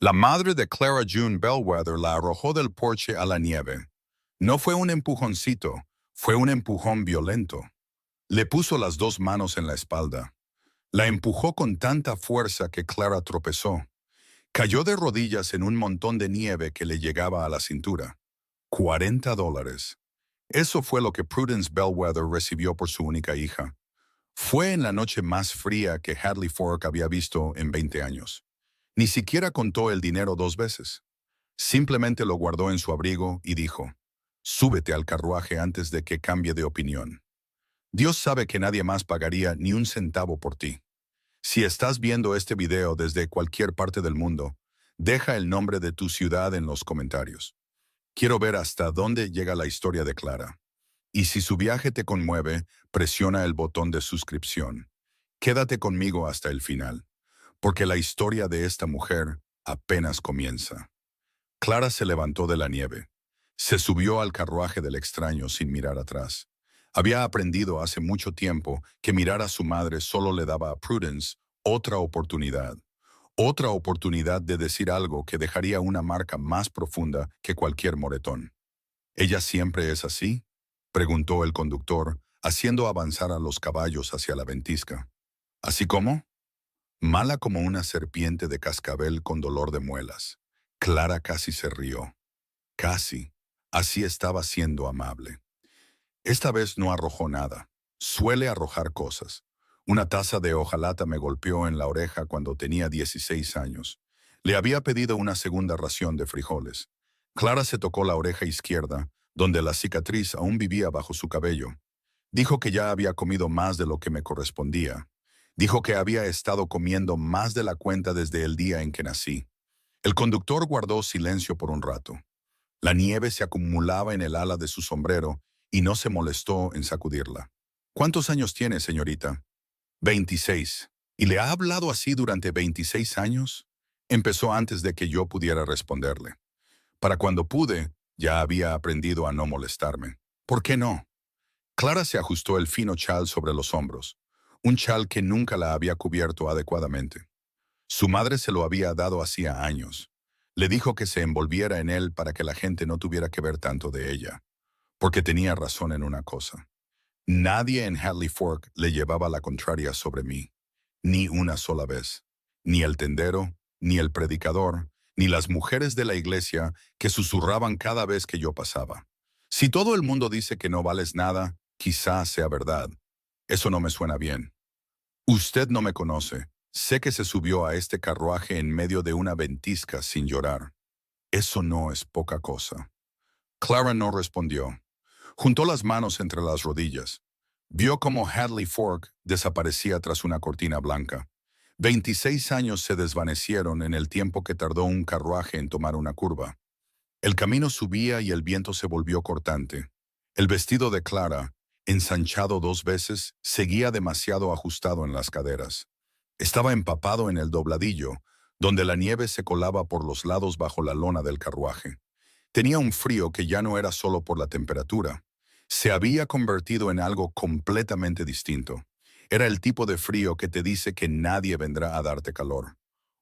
La madre de Clara June Bellwether la arrojó del porche a la nieve. No fue un empujoncito, fue un empujón violento. Le puso las dos manos en la espalda. La empujó con tanta fuerza que Clara tropezó. Cayó de rodillas en un montón de nieve que le llegaba a la cintura. $40. Eso fue lo que Prudence Bellwether recibió por su única hija. Fue en la noche más fría que Hadley Fork había visto en 20 años. Ni siquiera contó el dinero dos veces. Simplemente lo guardó en su abrigo y dijo, «Súbete al carruaje antes de que cambie de opinión. Dios sabe que nadie más pagaría ni un centavo por ti. Si estás viendo este video desde cualquier parte del mundo, deja el nombre de tu ciudad en los comentarios. Quiero ver hasta dónde llega la historia de Clara. Y si su viaje te conmueve, presiona el botón de suscripción. Quédate conmigo hasta el final, porque la historia de esta mujer apenas comienza». Clara se levantó de la nieve. Se subió al carruaje del extraño sin mirar atrás. Había aprendido hace mucho tiempo que mirar a su madre solo le daba a Prudence otra oportunidad de decir algo que dejaría una marca más profunda que cualquier moretón. «¿Ella siempre es así?», preguntó el conductor, haciendo avanzar a los caballos hacia la ventisca. «¿Así como?» «Mala como una serpiente de cascabel con dolor de muelas». Clara casi se rió. Casi. Así estaba siendo amable. Esta vez no arrojó nada. Suele arrojar cosas. Una taza de hojalata me golpeó en la oreja cuando tenía 16 años. Le había pedido una segunda ración de frijoles. Clara se tocó la oreja izquierda, donde la cicatriz aún vivía bajo su cabello. Dijo que ya había comido más de lo que me correspondía. Dijo que había estado comiendo más de la cuenta desde el día en que nací. El conductor guardó silencio por un rato. La nieve se acumulaba en el ala de su sombrero y no se molestó en sacudirla. «¿Cuántos años tiene, señorita?» «26. ¿Y le ha hablado así durante 26 años?» Empezó antes de que yo pudiera responderle. Para cuando pude, ya había aprendido a no molestarme. «¿Por qué no?» Clara se ajustó el fino chal sobre los hombros, un chal que nunca la había cubierto adecuadamente. Su madre se lo había dado hacía años. Le dijo que se envolviera en él para que la gente no tuviera que ver tanto de ella, porque tenía razón en una cosa. Nadie en Hadley Fork le llevaba la contraria sobre mí, ni una sola vez. Ni el tendero, ni el predicador, ni las mujeres de la iglesia que susurraban cada vez que yo pasaba. Si todo el mundo dice que no vales nada, quizás sea verdad. Eso no me suena bien. Usted no me conoce. Sé que se subió a este carruaje en medio de una ventisca sin llorar. Eso no es poca cosa. Clara no respondió. Juntó las manos entre las rodillas. Vio cómo Hadley Fork desaparecía tras una cortina blanca. 26 años se desvanecieron en el tiempo que tardó un carruaje en tomar una curva. El camino subía y el viento se volvió cortante. El vestido de Clara, ensanchado 2 veces, seguía demasiado ajustado en las caderas. Estaba empapado en el dobladillo, donde la nieve se colaba por los lados bajo la lona del carruaje. Tenía un frío que ya no era solo por la temperatura. Se había convertido en algo completamente distinto. Era el tipo de frío que te dice que nadie vendrá a darte calor.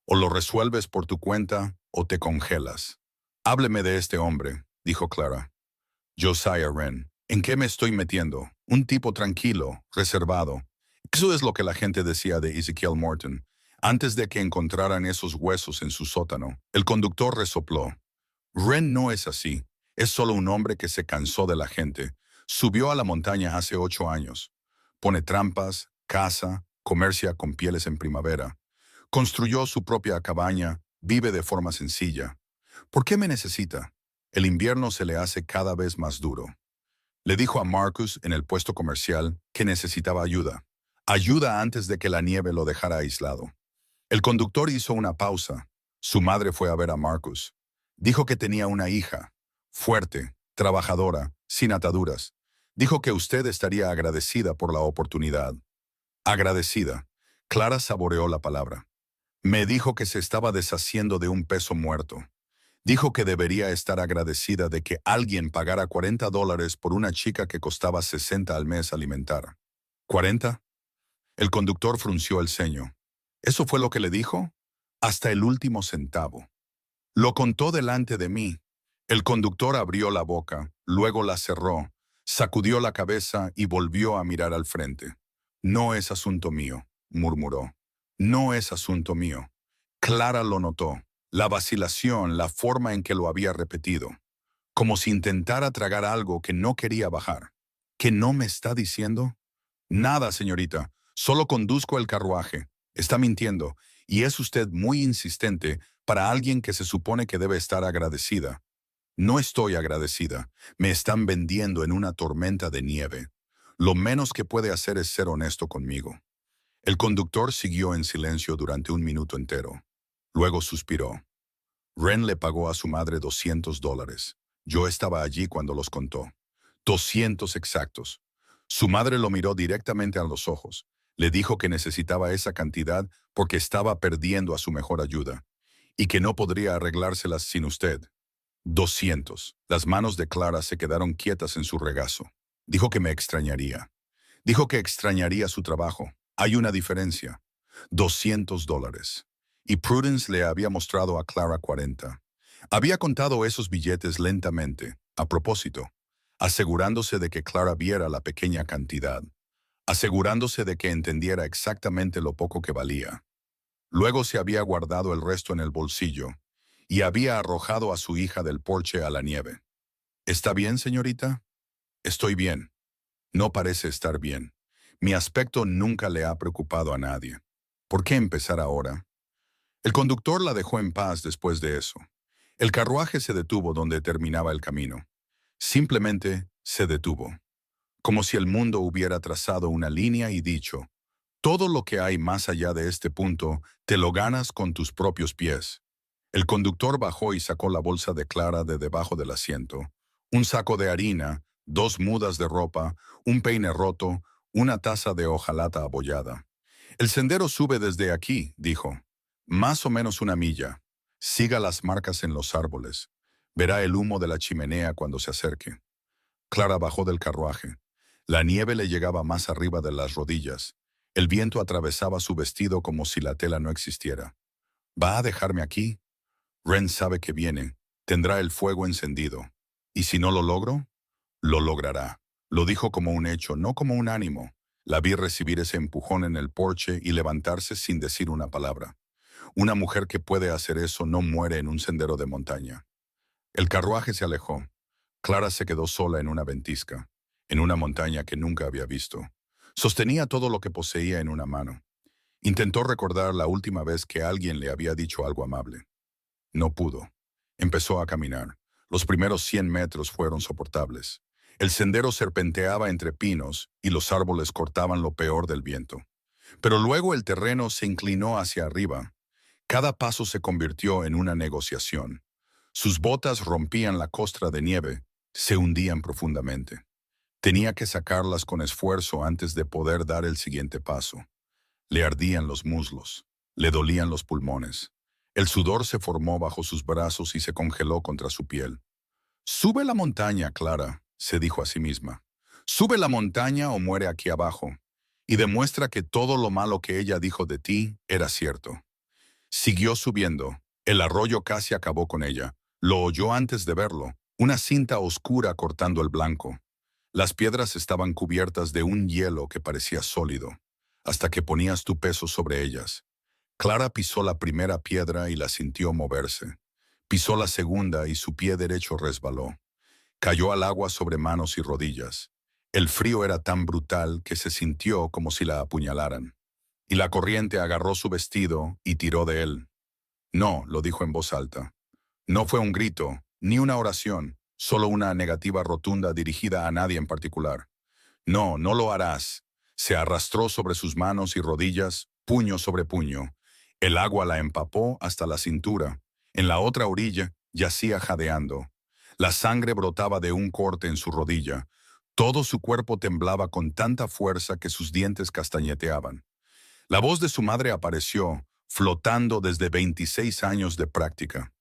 O lo resuelves por tu cuenta o te congelas. «Hábleme de este hombre», dijo Clara. «Josiah Wren. ¿En qué me estoy metiendo? Un tipo tranquilo, reservado». Eso es lo que la gente decía de Ezekiel Morton. Antes de que encontraran esos huesos en su sótano, el conductor resopló. «Wren no es así. Es solo un hombre que se cansó de la gente. Subió a la montaña hace 8 años. Pone trampas, caza, comercia con pieles en primavera. Construyó su propia cabaña, vive de forma sencilla. ¿Por qué me necesita? El invierno se le hace cada vez más duro». Le dijo a Marcus en el puesto comercial que necesitaba ayuda. Ayuda antes de que la nieve lo dejara aislado. El conductor hizo una pausa. Su madre fue a ver a Marcus. Dijo que tenía una hija, fuerte, trabajadora, sin ataduras. Dijo que usted estaría agradecida por la oportunidad. Agradecida. Clara saboreó la palabra. Me dijo que se estaba deshaciendo de un peso muerto. Dijo que debería estar agradecida de que alguien pagara $40 por una chica que costaba 60 al mes alimentar. ¿40? El conductor frunció el ceño. ¿Eso fue lo que le dijo? Hasta el último centavo. Lo contó delante de mí. El conductor abrió la boca, luego la cerró, sacudió la cabeza y volvió a mirar al frente. No es asunto mío, murmuró. No es asunto mío. Clara lo notó. La vacilación, la forma en que lo había repetido. Como si intentara tragar algo que no quería bajar. ¿Qué no me está diciendo? Nada, señorita. Solo conduzco el carruaje. Está mintiendo. Y es usted muy insistente para alguien que se supone que debe estar agradecida. No estoy agradecida. Me están vendiendo en una tormenta de nieve. Lo menos que puede hacer es ser honesto conmigo. El conductor siguió en silencio durante un minuto entero. Luego suspiró. Ren le pagó a su madre $200. Yo estaba allí cuando los contó. 200 exactos. Su madre lo miró directamente a los ojos. Le dijo que necesitaba esa cantidad porque estaba perdiendo a su mejor ayuda y que no podría arreglárselas sin usted. 200. Las manos de Clara se quedaron quietas en su regazo. Dijo que me extrañaría. Dijo que extrañaría su trabajo. Hay una diferencia. $200. Y Prudence le había mostrado a Clara 40. Había contado esos billetes lentamente, a propósito, asegurándose de que Clara viera la pequeña cantidad, asegurándose de que entendiera exactamente lo poco que valía. Luego se había guardado el resto en el bolsillo y había arrojado a su hija del porche a la nieve. ¿Está bien, señorita? Estoy bien. No parece estar bien. Mi aspecto nunca le ha preocupado a nadie. ¿Por qué empezar ahora? El conductor la dejó en paz después de eso. El carruaje se detuvo donde terminaba el camino. Simplemente se detuvo, como si el mundo hubiera trazado una línea y dicho, todo lo que hay más allá de este punto te lo ganas con tus propios pies. El conductor bajó y sacó la bolsa de Clara de debajo del asiento. Un saco de harina, 2 mudas de ropa, un peine roto, una taza de hojalata abollada. El sendero sube desde aquí, dijo. Más o menos 1 milla. Siga las marcas en los árboles. Verá el humo de la chimenea cuando se acerque. Clara bajó del carruaje. La nieve le llegaba más arriba de las rodillas. El viento atravesaba su vestido como si la tela no existiera. ¿Va a dejarme aquí? Ren sabe que viene. Tendrá el fuego encendido. ¿Y si no lo logro? Lo logrará. Lo dijo como un hecho, no como un ánimo. La vi recibir ese empujón en el porche y levantarse sin decir una palabra. Una mujer que puede hacer eso no muere en un sendero de montaña. El carruaje se alejó. Clara se quedó sola en una ventisca, en una montaña que nunca había visto. Sostenía todo lo que poseía en una mano. Intentó recordar la última vez que alguien le había dicho algo amable. No pudo. Empezó a caminar. Los primeros 100 metros fueron soportables. El sendero serpenteaba entre pinos y los árboles cortaban lo peor del viento. Pero luego el terreno se inclinó hacia arriba. Cada paso se convirtió en una negociación. Sus botas rompían la costra de nieve, se hundían profundamente. Tenía que sacarlas con esfuerzo antes de poder dar el siguiente paso. Le ardían los muslos, le dolían los pulmones. El sudor se formó bajo sus brazos y se congeló contra su piel. Sube la montaña, Clara, se dijo a sí misma. Sube la montaña o muere aquí abajo. Y demuestra que todo lo malo que ella dijo de ti era cierto. Siguió subiendo. El arroyo casi acabó con ella. Lo oyó antes de verlo, una cinta oscura cortando el blanco. Las piedras estaban cubiertas de un hielo que parecía sólido, hasta que ponías tu peso sobre ellas. Clara pisó la primera piedra y la sintió moverse. Pisó la segunda y su pie derecho resbaló. Cayó al agua sobre manos y rodillas. El frío era tan brutal que se sintió como si la apuñalaran. Y la corriente agarró su vestido y tiró de él. No, lo dijo en voz alta. No fue un grito, ni una oración, solo una negativa rotunda dirigida a nadie en particular. No, no lo harás. Se arrastró sobre sus manos y rodillas, puño sobre puño. El agua la empapó hasta la cintura. En la otra orilla yacía jadeando. La sangre brotaba de un corte en su rodilla. Todo su cuerpo temblaba con tanta fuerza que sus dientes castañeteaban. La voz de su madre apareció, flotando desde 26 años de práctica.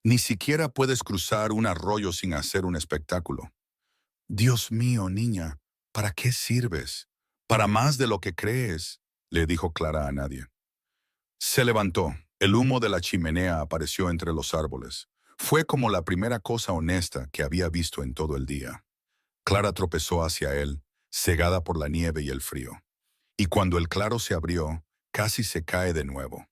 Ni siquiera puedes cruzar un arroyo sin hacer un espectáculo. Dios mío, niña, ¿para qué sirves? Para más de lo que crees, le dijo Clara a nadie. Se levantó. El humo de la chimenea apareció entre los árboles. Fue como la primera cosa honesta que había visto en todo el día. Clara tropezó hacia él, cegada por la nieve y el frío. Y cuando el claro se abrió, casi se cae de nuevo.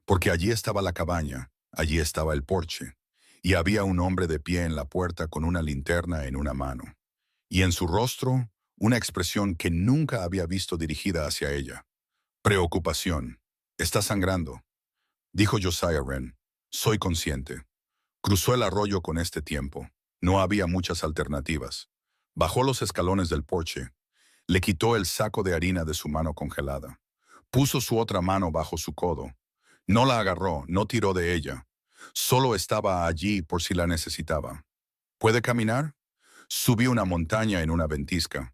Porque allí estaba la cabaña, allí estaba el porche, y había un hombre de pie en la puerta con una linterna en una mano. Y en su rostro, una expresión que nunca había visto dirigida hacia ella. Preocupación. Está sangrando, dijo Josiah Wren. Soy consciente. Cruzó el arroyo con este tiempo. No había muchas alternativas. Bajó los escalones del porche. Le quitó el saco de harina de su mano congelada. Puso su otra mano bajo su codo. No la agarró, no tiró de ella. Solo estaba allí por si la necesitaba. ¿Puede caminar? Subí una montaña en una ventisca.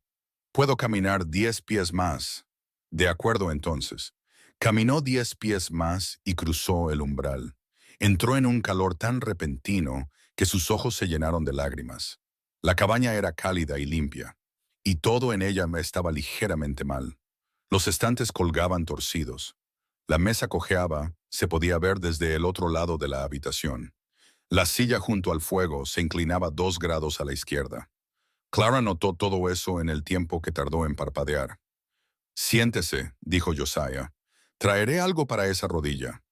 Puedo caminar 10 pies más. De acuerdo entonces. Caminó 10 pies más y cruzó el umbral. Entró en un calor tan repentino que sus ojos se llenaron de lágrimas. La cabaña era cálida y limpia, y todo en ella me estaba ligeramente mal. Los estantes colgaban torcidos. La mesa cojeaba, se podía ver desde el otro lado de la habitación. La silla junto al fuego se inclinaba 2 grados a la izquierda. Clara notó todo eso en el tiempo que tardó en parpadear. Siéntese, dijo Josiah. Traeré algo para esa rodilla.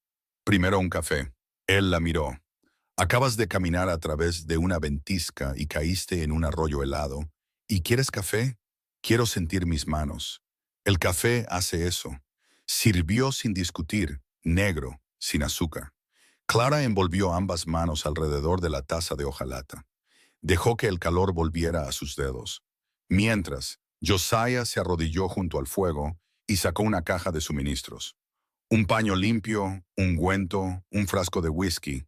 Primero un café. Él la miró. Acabas de caminar a través de una ventisca y caíste en un arroyo helado. ¿Y quieres café? Quiero sentir mis manos. El café hace eso. Sirvió sin discutir, negro, sin azúcar. Clara envolvió ambas manos alrededor de la taza de hojalata. Dejó que el calor volviera a sus dedos. Mientras, Josiah se arrodilló junto al fuego y sacó una caja de suministros. Un paño limpio, ungüento, un frasco de whisky.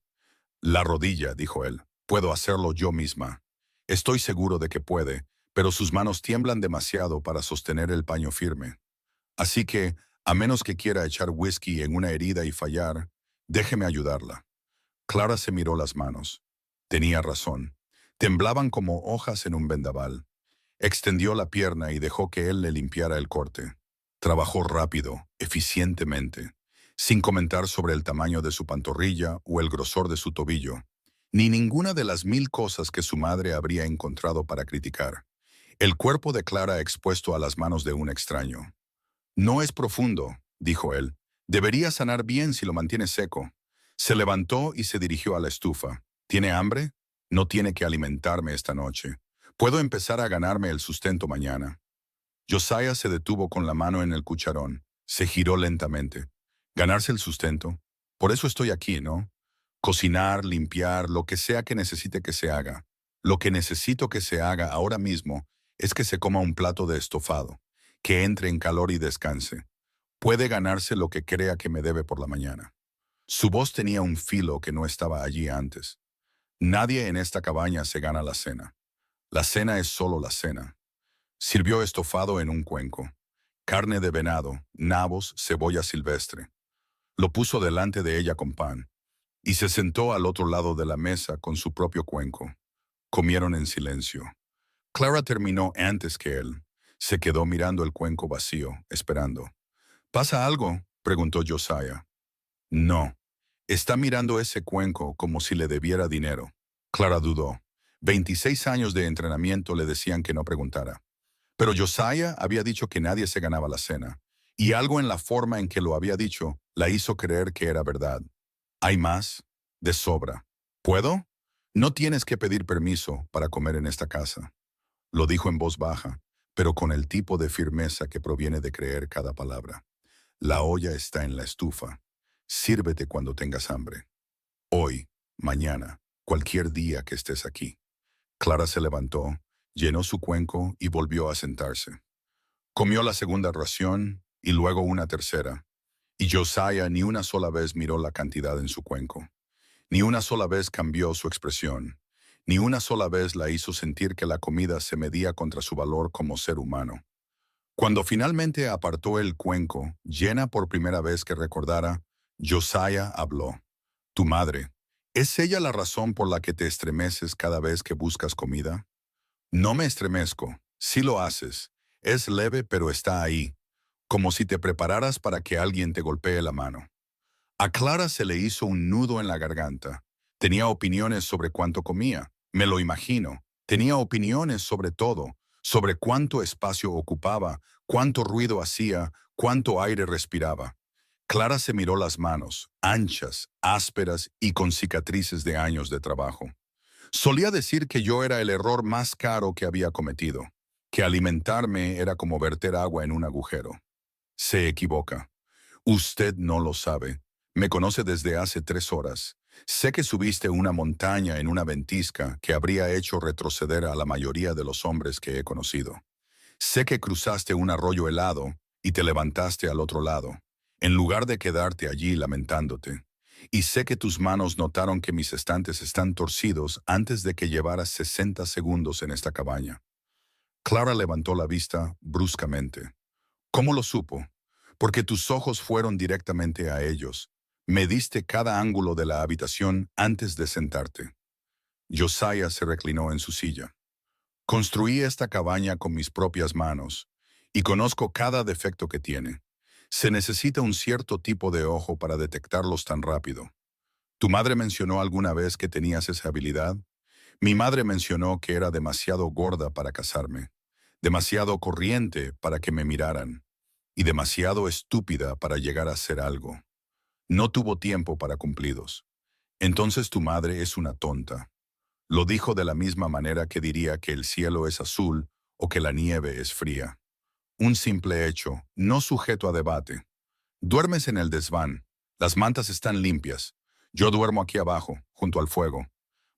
La rodilla, dijo él. Puedo hacerlo yo misma. Estoy seguro de que puede, pero sus manos tiemblan demasiado para sostener el paño firme. Así que, a menos que quiera echar whisky en una herida y fallar, déjeme ayudarla. Clara se miró las manos. Tenía razón. Temblaban como hojas en un vendaval. Extendió la pierna y dejó que él le limpiara el corte. Trabajó rápido, eficientemente, sin comentar sobre el tamaño de su pantorrilla o el grosor de su tobillo, ni ninguna de las 1000 cosas que su madre habría encontrado para criticar. El cuerpo de Clara expuesto a las manos de un extraño. No es profundo, dijo él. Debería sanar bien si lo mantiene seco. Se levantó y se dirigió a la estufa. ¿Tiene hambre? No tiene que alimentarme esta noche. Puedo empezar a ganarme el sustento mañana. Josiah se detuvo con la mano en el cucharón. Se giró lentamente. ¿Ganarse el sustento? Por eso estoy aquí, ¿no? Cocinar, limpiar, lo que sea que necesite que se haga. Lo que necesito que se haga ahora mismo es que se coma un plato de estofado, que entre en calor y descanse. Puede ganarse lo que crea que me debe por la mañana. Su voz tenía un filo que no estaba allí antes. Nadie en esta cabaña se gana la cena. La cena es solo la cena. Sirvió estofado en un cuenco. Carne de venado, nabos, cebolla silvestre. Lo puso delante de ella con pan, y se sentó al otro lado de la mesa con su propio cuenco. Comieron en silencio. Clara terminó antes que él. Se quedó mirando el cuenco vacío, esperando. ¿Pasa algo?, preguntó Josiah. No. Está mirando ese cuenco como si le debiera dinero. Clara dudó. 26 años de entrenamiento le decían que no preguntara. Pero Josiah había dicho que nadie se ganaba la cena, y algo en la forma en que lo había dicho la hizo creer que era verdad. ¿Hay más? De sobra. ¿Puedo? No tienes que pedir permiso para comer en esta casa. Lo dijo en voz baja, pero con el tipo de firmeza que proviene de creer cada palabra. La olla está en la estufa. Sírvete cuando tengas hambre. Hoy, mañana, cualquier día que estés aquí. Clara se levantó, llenó su cuenco y volvió a sentarse. Comió la segunda ración y luego una tercera. Y Josiah ni una sola vez miró la cantidad en su cuenco. Ni una sola vez cambió su expresión. Ni una sola vez la hizo sentir que la comida se medía contra su valor como ser humano. Cuando finalmente apartó el cuenco, llena por primera vez que recordara, Josiah habló. Tu madre, ¿es ella la razón por la que te estremeces cada vez que buscas comida? No me estremezco, sí lo haces. Es leve pero está ahí, como si te prepararas para que alguien te golpee la mano. A Clara se le hizo un nudo en la garganta. Tenía opiniones sobre cuánto comía, me lo imagino. Tenía opiniones sobre todo, sobre cuánto espacio ocupaba, cuánto ruido hacía, cuánto aire respiraba. Clara se miró las manos, anchas, ásperas y con cicatrices de años de trabajo. Solía decir que yo era el error más caro que había cometido, que alimentarme era como verter agua en un agujero. Se equivoca. Usted no lo sabe. Me conoce desde hace 3 horas. Sé que subiste una montaña en una ventisca que habría hecho retroceder a la mayoría de los hombres que he conocido. Sé que cruzaste un arroyo helado y te levantaste al otro lado, en lugar de quedarte allí lamentándote. Y sé que tus manos notaron que mis estantes están torcidos antes de que llevaras 60 segundos en esta cabaña. Clara levantó la vista bruscamente. ¿Cómo lo supo? Porque tus ojos fueron directamente a ellos. Mediste cada ángulo de la habitación antes de sentarte. Josiah se reclinó en su silla. Construí esta cabaña con mis propias manos y conozco cada defecto que tiene. Se necesita un cierto tipo de ojo para detectarlos tan rápido. ¿Tu madre mencionó alguna vez que tenías esa habilidad? Mi madre mencionó que era demasiado gorda para casarme, demasiado corriente para que me miraran y demasiado estúpida para llegar a ser algo. No tuvo tiempo para cumplidos. Entonces tu madre es una tonta. Lo dijo de la misma manera que diría que el cielo es azul o que la nieve es fría. Un simple hecho, no sujeto a debate. Duermes en el desván. Las mantas están limpias. Yo duermo aquí abajo, junto al fuego.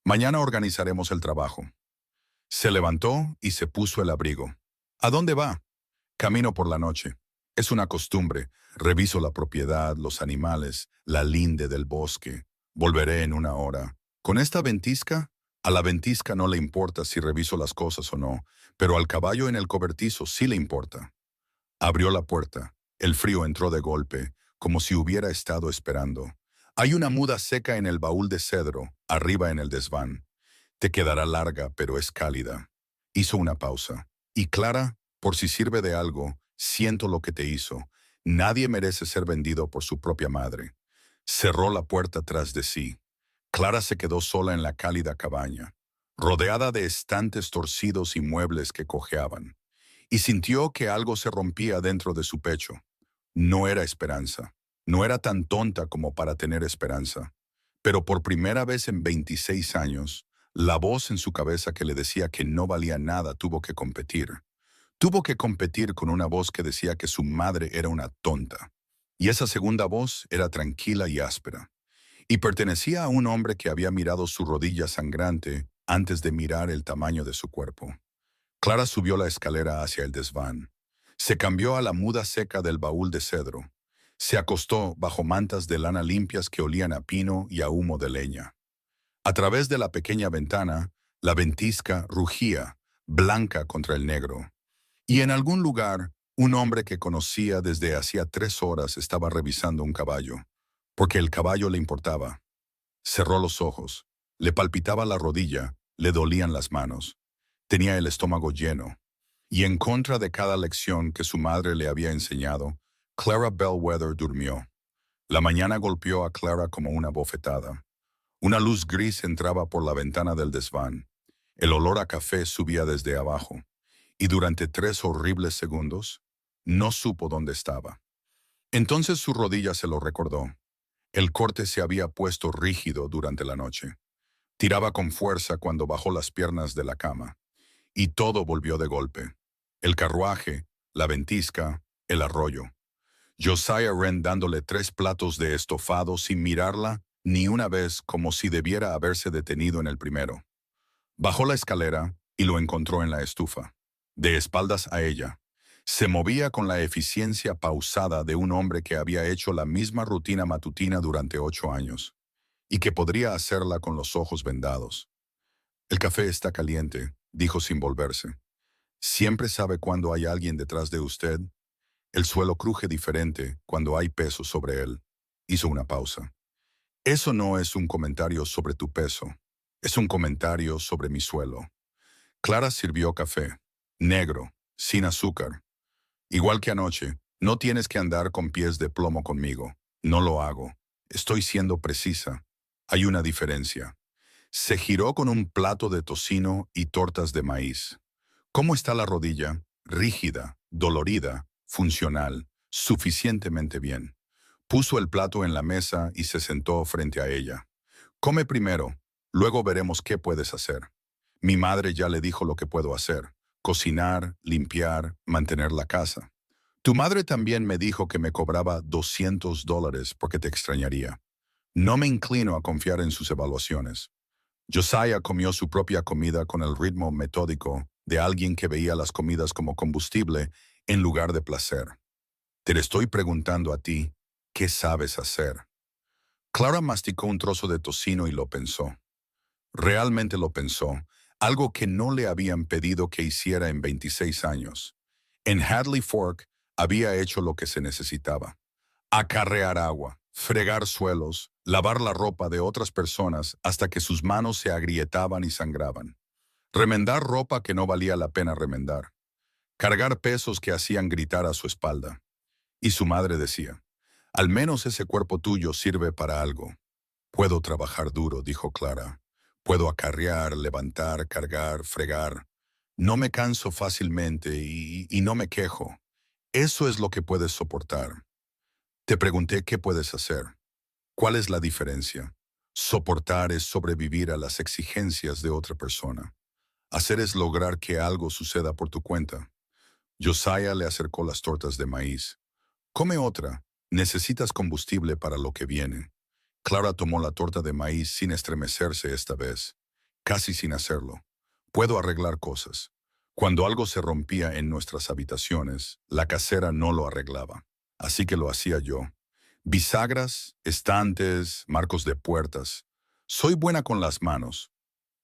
Mañana organizaremos el trabajo. Se levantó y se puso el abrigo. ¿A dónde va? Camino por la noche. Es una costumbre. Reviso la propiedad, los animales, la linde del bosque. Volveré en una hora. ¿Con esta ventisca? A la ventisca no le importa si reviso las cosas o no, pero al caballo en el cobertizo sí le importa. Abrió la puerta. El frío entró de golpe, como si hubiera estado esperando. Hay una muda seca en el baúl de cedro, arriba en el desván. Te quedará larga, pero es cálida. Hizo una pausa. Y Clara, por si sirve de algo, siento lo que te hizo. Nadie merece ser vendido por su propia madre. Cerró la puerta tras de sí. Clara se quedó sola en la cálida cabaña, rodeada de estantes torcidos y muebles que cojeaban, y sintió que algo se rompía dentro de su pecho. No era esperanza. No era tan tonta como para tener esperanza. Pero por primera vez en 26 años, la voz en su cabeza que le decía que no valía nada tuvo que competir. Tuvo que competir con una voz que decía que su madre era una tonta. Y esa segunda voz era tranquila y áspera. Y pertenecía a un hombre que había mirado su rodilla sangrante antes de mirar el tamaño de su cuerpo. Clara subió la escalera hacia el desván. Se cambió a la muda seca del baúl de cedro. Se acostó bajo mantas de lana limpias que olían a pino y a humo de leña. A través de la pequeña ventana, la ventisca rugía, blanca contra el negro. Y en algún lugar, un hombre que conocía desde hacía 3 horas estaba revisando un caballo, porque el caballo le importaba. Cerró los ojos. Le palpitaba la rodilla, le dolían las manos. Tenía el estómago lleno. Y en contra de cada lección que su madre le había enseñado, Clara Bellwether durmió. La mañana golpeó a Clara como una bofetada. Una luz gris entraba por la ventana del desván. El olor a café subía desde abajo. Y durante 3 horribles segundos, no supo dónde estaba. Entonces su rodilla se lo recordó. El corte se había puesto rígido durante la noche. Tiraba con fuerza cuando bajó las piernas de la cama. Y todo volvió de golpe. El carruaje, la ventisca, el arroyo. Josiah Wren dándole 3 platos de estofado sin mirarla ni una vez como si debiera haberse detenido en el primero. Bajó la escalera y lo encontró en la estufa, de espaldas a ella. Se movía con la eficiencia pausada de un hombre que había hecho la misma rutina matutina durante 8 años, y que podría hacerla con los ojos vendados. El café está caliente, dijo sin volverse. Siempre sabe cuando hay alguien detrás de usted. El suelo cruje diferente cuando hay peso sobre él. Hizo una pausa. Eso no es un comentario sobre tu peso. Es un comentario sobre mi suelo. Clara sirvió café. Negro, sin azúcar. Igual que anoche, no tienes que andar con pies de plomo conmigo. No lo hago. Estoy siendo precisa. Hay una diferencia. Se giró con un plato de tocino y tortas de maíz. ¿Cómo está la rodilla? Rígida, dolorida, funcional, suficientemente bien. Puso el plato en la mesa y se sentó frente a ella. Come primero, luego veremos qué puedes hacer. Mi madre ya le dijo lo que puedo hacer: cocinar, limpiar, mantener la casa. Tu madre también me dijo que me cobraba $200 porque te extrañaría. No me inclino a confiar en sus evaluaciones. Josiah comió su propia comida con el ritmo metódico de alguien que veía las comidas como combustible en lugar de placer. Te estoy preguntando a ti, ¿qué sabes hacer? Clara masticó un trozo de tocino y lo pensó. Realmente lo pensó, algo que no le habían pedido que hiciera en 26 años. En Hadley Fork había hecho lo que se necesitaba: acarrear agua, fregar suelos, lavar la ropa de otras personas hasta que sus manos se agrietaban y sangraban, remendar ropa que no valía la pena remendar, cargar pesos que hacían gritar a su espalda. Y su madre decía: al menos ese cuerpo tuyo sirve para algo. Puedo trabajar duro, dijo Clara. Puedo acarrear, levantar, cargar, fregar. No me canso fácilmente y no me quejo. Eso es lo que puedes soportar. Te pregunté qué puedes hacer. ¿Cuál es la diferencia? Soportar es sobrevivir a las exigencias de otra persona. Hacer es lograr que algo suceda por tu cuenta. Josiah le acercó las tortas de maíz. Come otra. Necesitas combustible para lo que viene. Clara tomó la torta de maíz sin estremecerse esta vez, casi sin hacerlo. Puedo arreglar cosas. Cuando algo se rompía en nuestras habitaciones, la casera no lo arreglaba. Así que lo hacía yo. Bisagras, estantes, marcos de puertas. Soy buena con las manos.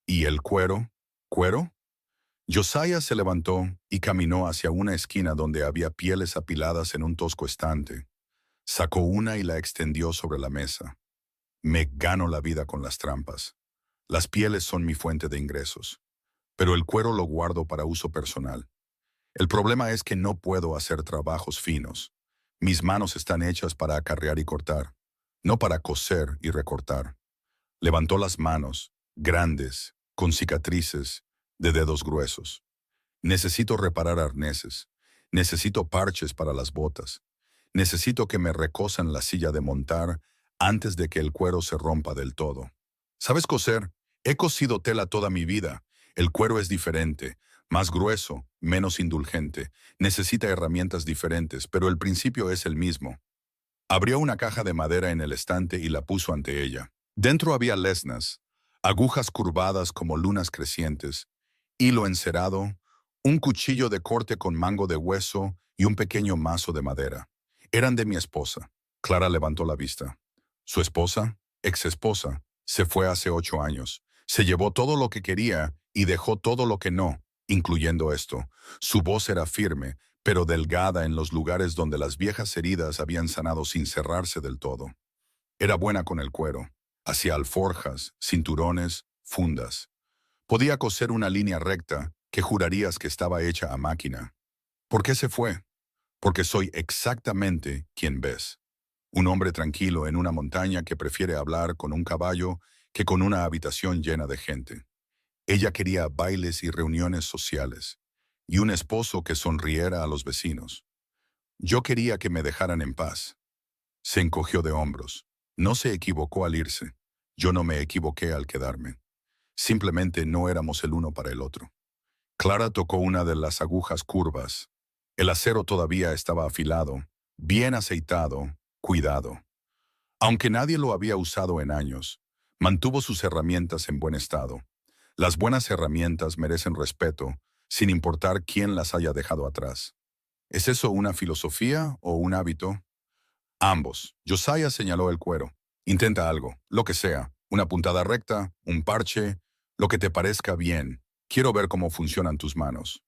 ¿Y el cuero? ¿Cuero? Josiah se levantó y caminó hacia una esquina donde había pieles apiladas en un tosco estante. Sacó una y la extendió sobre la mesa. Me gano la vida con las trampas. Las pieles son mi fuente de ingresos, pero el cuero lo guardo para uso personal. El problema es que no puedo hacer trabajos finos. Mis manos están hechas para acarrear y cortar, no para coser y recortar. Levantó las manos, grandes, con cicatrices, de dedos gruesos. Necesito reparar arneses. Necesito parches para las botas. Necesito que me recosan la silla de montar antes de que el cuero se rompa del todo. ¿Sabes coser? He cosido tela toda mi vida. El cuero es diferente, más grueso, menos indulgente. Necesita herramientas diferentes, pero el principio es el mismo. Abrió una caja de madera en el estante y la puso ante ella. Dentro había lesnas, agujas curvadas como lunas crecientes, hilo encerado, un cuchillo de corte con mango de hueso y un pequeño mazo de madera. Eran de mi esposa. Clara levantó la vista. Su esposa, ex esposa, se fue hace 8 años. Se llevó todo lo que quería y dejó todo lo que no, incluyendo esto. Su voz era firme, pero delgada en los lugares donde las viejas heridas habían sanado sin cerrarse del todo. Era buena con el cuero. Hacía alforjas, cinturones, fundas. Podía coser una línea recta que jurarías que estaba hecha a máquina. ¿Por qué se fue? Porque soy exactamente quien ves. Un hombre tranquilo en una montaña que prefiere hablar con un caballo que con una habitación llena de gente. Ella quería bailes y reuniones sociales, y un esposo que sonriera a los vecinos. Yo quería que me dejaran en paz. Se encogió de hombros. No se equivocó al irse. Yo no me equivoqué al quedarme. Simplemente no éramos el uno para el otro. Clara tocó una de las agujas curvas. El acero todavía estaba afilado, bien aceitado, cuidado. Aunque nadie lo había usado en años, mantuvo sus herramientas en buen estado. Las buenas herramientas merecen respeto, sin importar quién las haya dejado atrás. ¿Es eso una filosofía o un hábito? Ambos. Josiah señaló el cuero. Intenta algo, lo que sea. Una puntada recta, un parche, lo que te parezca bien. Quiero ver cómo funcionan tus manos.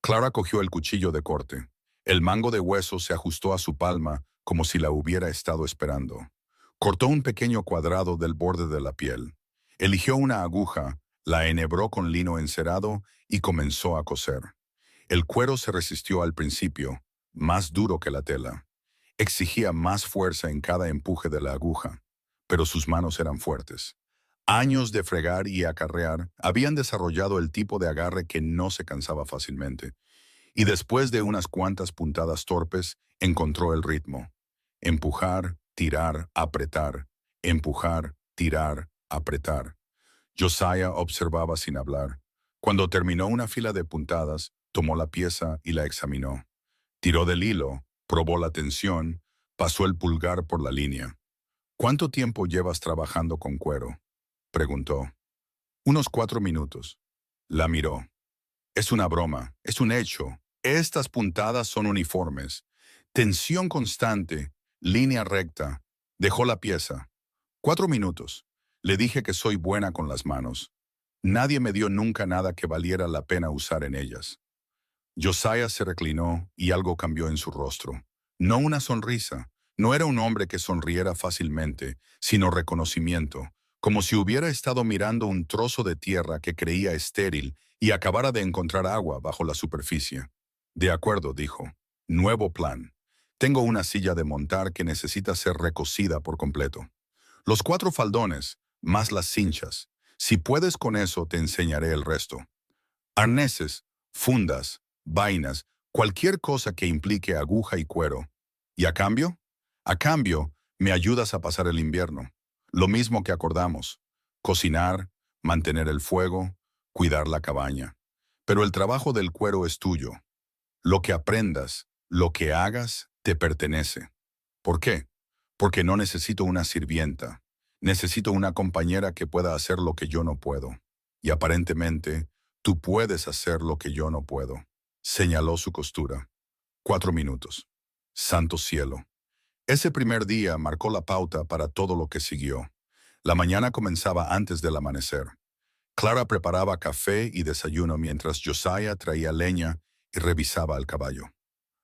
Clara cogió el cuchillo de corte. El mango de hueso se ajustó a su palma como si la hubiera estado esperando. Cortó un pequeño cuadrado del borde de la piel. Eligió una aguja, la enhebró con lino encerado y comenzó a coser. El cuero se resistió al principio, más duro que la tela. Exigía más fuerza en cada empuje de la aguja. pero sus manos eran fuertes. Años de fregar y acarrear habían desarrollado el tipo de agarre que no se cansaba fácilmente, y después de unas cuantas puntadas torpes, encontró el ritmo. Empujar, tirar, apretar, empujar, tirar, apretar. Josiah observaba sin hablar. Cuando terminó una fila de puntadas, tomó la pieza y la examinó. Tiró del hilo, probó la tensión, pasó el pulgar por la línea. ¿Cuánto tiempo llevas trabajando con cuero?, preguntó. Unos 4 minutos. La miró. Es una broma, es un hecho. Estas puntadas son uniformes. Tensión constante, línea recta. Dejó la pieza. 4 minutos. Le dije que soy buena con las manos. Nadie me dio nunca nada que valiera la pena usar en ellas. Josiah se reclinó y algo cambió en su rostro. No una sonrisa. No era un hombre que sonriera fácilmente, sino reconocimiento, como si hubiera estado mirando un trozo de tierra que creía estéril y acabara de encontrar agua bajo la superficie. De acuerdo, dijo. Nuevo plan. Tengo una silla de montar que necesita ser recosida por completo. Los 4 faldones, más las cinchas. Si puedes con eso, te enseñaré el resto. Arneses, fundas, vainas, cualquier cosa que implique aguja y cuero. ¿Y a cambio? A cambio, me ayudas a pasar el invierno. Lo mismo que acordamos. Cocinar, mantener el fuego, cuidar la cabaña. Pero el trabajo del cuero es tuyo. Lo que aprendas, lo que hagas, te pertenece. ¿Por qué? Porque no necesito una sirvienta. Necesito una compañera que pueda hacer lo que yo no puedo. Y aparentemente, tú puedes hacer lo que yo no puedo. Señaló su costura. 4 minutos. Santo cielo. Ese primer día marcó la pauta para todo lo que siguió. La mañana comenzaba antes del amanecer. Clara preparaba café y desayuno mientras Josiah traía leña y revisaba el caballo.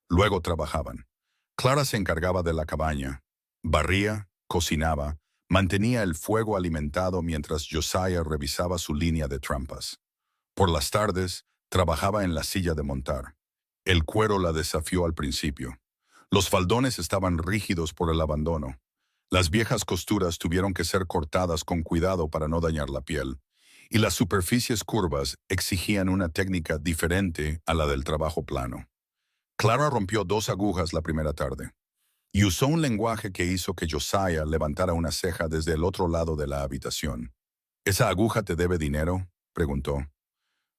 Luego trabajaban. Clara se encargaba de la cabaña. Barría, cocinaba, mantenía el fuego alimentado mientras Josiah revisaba su línea de trampas. Por las tardes, trabajaba en la silla de montar. El cuero la desafió al principio. Los faldones estaban rígidos por el abandono. Las viejas costuras tuvieron que ser cortadas con cuidado para no dañar la piel, y las superficies curvas exigían una técnica diferente a la del trabajo plano. Clara rompió 2 agujas la primera tarde, y usó un lenguaje que hizo que Josiah levantara una ceja desde el otro lado de la habitación. ¿Esa aguja te debe dinero?, preguntó.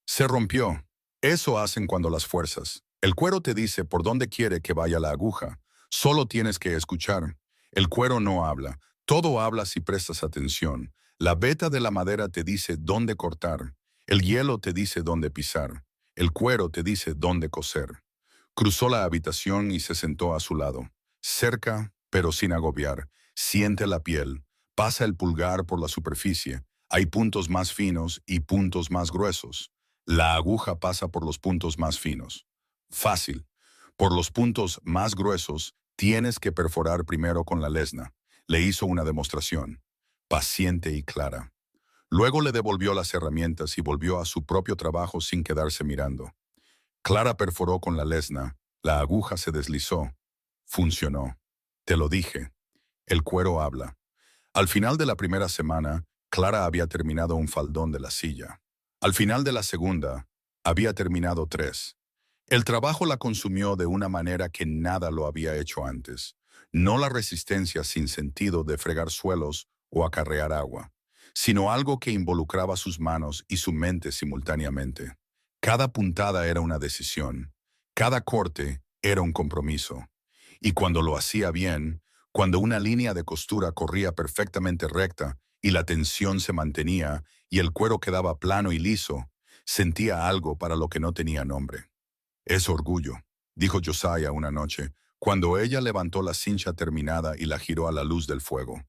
Se rompió. Eso hacen cuando las fuerzas. El cuero te dice por dónde quiere que vaya la aguja. Solo tienes que escuchar. El cuero no habla. Todo habla si prestas atención. La veta de la madera te dice dónde cortar. El hielo te dice dónde pisar. El cuero te dice dónde coser. Cruzó la habitación y se sentó a su lado. Cerca, pero sin agobiar. Siente la piel. Pasa el pulgar por la superficie. Hay puntos más finos y puntos más gruesos. La aguja pasa por los puntos más finos. Fácil. Por los puntos más gruesos, tienes que perforar primero con la lesna. Le hizo una demostración. Paciente y clara. Luego le devolvió las herramientas y volvió a su propio trabajo sin quedarse mirando. Clara perforó con la lesna. La aguja se deslizó. Funcionó. Te lo dije. El cuero habla. Al final de la primera semana, Clara había terminado un faldón de la silla. Al final de la segunda, había terminado 3. El trabajo la consumió de una manera que nada lo había hecho antes. No la resistencia sin sentido de fregar suelos o acarrear agua, sino algo que involucraba sus manos y su mente simultáneamente. Cada puntada era una decisión. Cada corte era un compromiso. Y cuando lo hacía bien, cuando una línea de costura corría perfectamente recta y la tensión se mantenía y el cuero quedaba plano y liso, sentía algo para lo que no tenía nombre. Es orgullo, dijo Josiah una noche, cuando ella levantó la cincha terminada y la giró a la luz del fuego.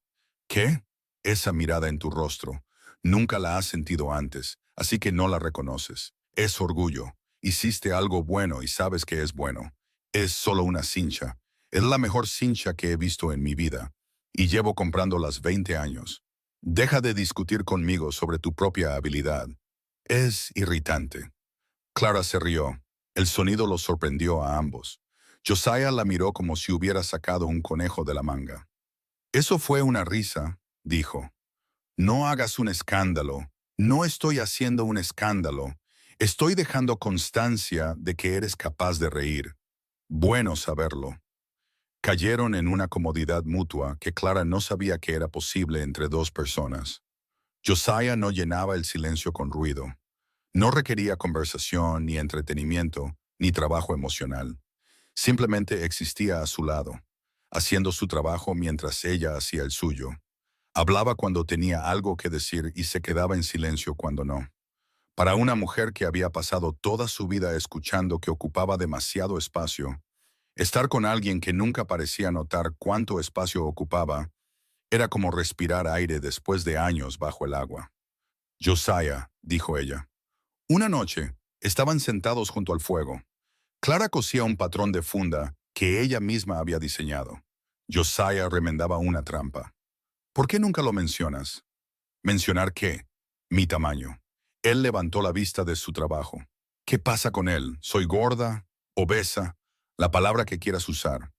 ¿Qué? Esa mirada en tu rostro. Nunca la has sentido antes, así que no la reconoces. Es orgullo. Hiciste algo bueno y sabes que es bueno. Es solo una cincha. Es la mejor cincha que he visto en mi vida. Y llevo comprándolas 20 años. Deja de discutir conmigo sobre tu propia habilidad. Es irritante. Clara se rió. El sonido los sorprendió a ambos. Josiah la miró como si hubiera sacado un conejo de la manga. Eso fue una risa, dijo. No hagas un escándalo. No estoy haciendo un escándalo. Estoy dejando constancia de que eres capaz de reír. Bueno saberlo. Cayeron en una comodidad mutua que Clara no sabía que era posible entre dos personas. Josiah no llenaba el silencio con ruido. No requería conversación, ni entretenimiento, ni trabajo emocional. Simplemente existía a su lado, haciendo su trabajo mientras ella hacía el suyo. Hablaba cuando tenía algo que decir y se quedaba en silencio cuando no. Para una mujer que había pasado toda su vida escuchando que ocupaba demasiado espacio, estar con alguien que nunca parecía notar cuánto espacio ocupaba era como respirar aire después de años bajo el agua. Josiah, dijo ella. Una noche, estaban sentados junto al fuego. Clara cosía un patrón de funda que ella misma había diseñado. Josiah remendaba una trampa. ¿Por qué nunca lo mencionas? ¿Mencionar qué? Mi tamaño. Él levantó la vista de su trabajo. ¿Qué pasa con él? ¿Soy gorda? ¿Obesa? La palabra que quieras usar.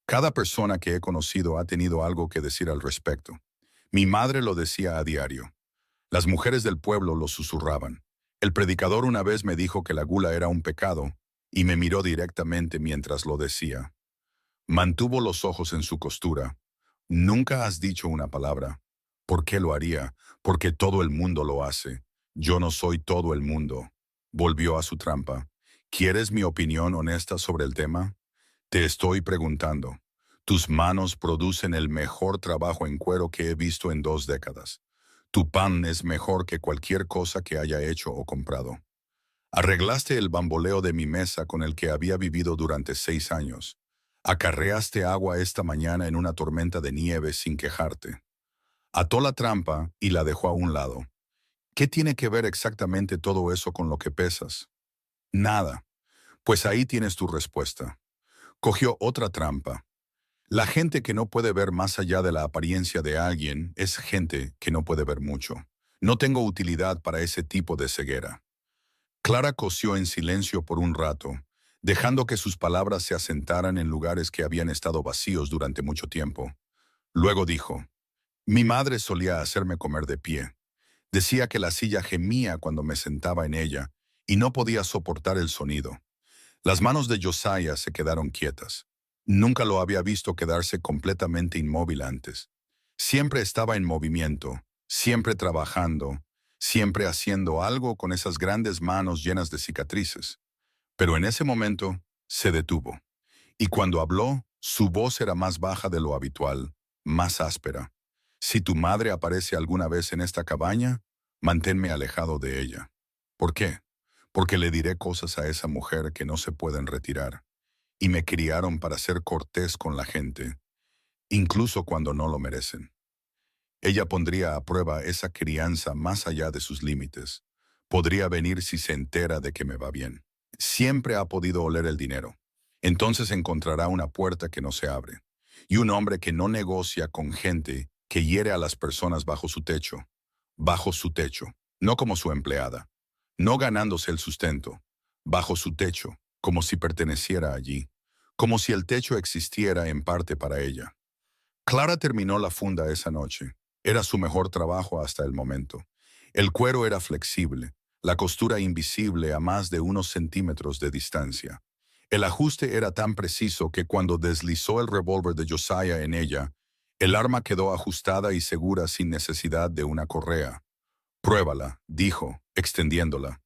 Cada persona que he conocido ha tenido algo que decir al respecto. Mi madre lo decía a diario. Las mujeres del pueblo lo susurraban. El predicador una vez me dijo que la gula era un pecado y me miró directamente mientras lo decía. Mantuvo los ojos en su costura. Nunca has dicho una palabra. ¿Por qué lo haría? Porque todo el mundo lo hace. Yo no soy todo el mundo. Volvió a su trampa. ¿Quieres mi opinión honesta sobre el tema? Te estoy preguntando. Tus manos producen el mejor trabajo en cuero que he visto en 2 décadas. Tu pan es mejor que cualquier cosa que haya hecho o comprado. Arreglaste el bamboleo de mi mesa con el que había vivido durante 6 años. Acarreaste agua esta mañana en una tormenta de nieve sin quejarte. Ató la trampa y la dejó a un lado. ¿Qué tiene que ver exactamente todo eso con lo que pesas? Nada. Pues ahí tienes tu respuesta. Cogió otra trampa. La gente que no puede ver más allá de la apariencia de alguien es gente que no puede ver mucho. No tengo utilidad para ese tipo de ceguera. Clara cosió en silencio por un rato, dejando que sus palabras se asentaran en lugares que habían estado vacíos durante mucho tiempo. Luego dijo, mi madre solía hacerme comer de pie. Decía que la silla gemía cuando me sentaba en ella y no podía soportar el sonido. Las manos de Josiah se quedaron quietas. Nunca lo había visto quedarse completamente inmóvil antes. Siempre estaba en movimiento, siempre trabajando, siempre haciendo algo con esas grandes manos llenas de cicatrices. Pero en ese momento se detuvo. Y cuando habló, su voz era más baja de lo habitual, más áspera. Si tu madre aparece alguna vez en esta cabaña, manténme alejado de ella. ¿Por qué? Porque le diré cosas a esa mujer que no se pueden retirar. Y me criaron para ser cortés con la gente, incluso cuando no lo merecen. Ella pondría a prueba esa crianza más allá de sus límites. Podría venir si se entera de que me va bien. Siempre ha podido oler el dinero. Entonces encontrará una puerta que no se abre. Y un hombre que no negocia con gente que hiere a las personas bajo su techo. Bajo su techo, no como su empleada. No ganándose el sustento. Bajo su techo, como si perteneciera allí. Como si el techo existiera en parte para ella. Clara terminó la funda esa noche. Era su mejor trabajo hasta el momento. El cuero era flexible, la costura invisible a más de unos centímetros de distancia. El ajuste era tan preciso que cuando deslizó el revólver de Josiah en ella, el arma quedó ajustada y segura sin necesidad de una correa. Pruébala, dijo, extendiéndola.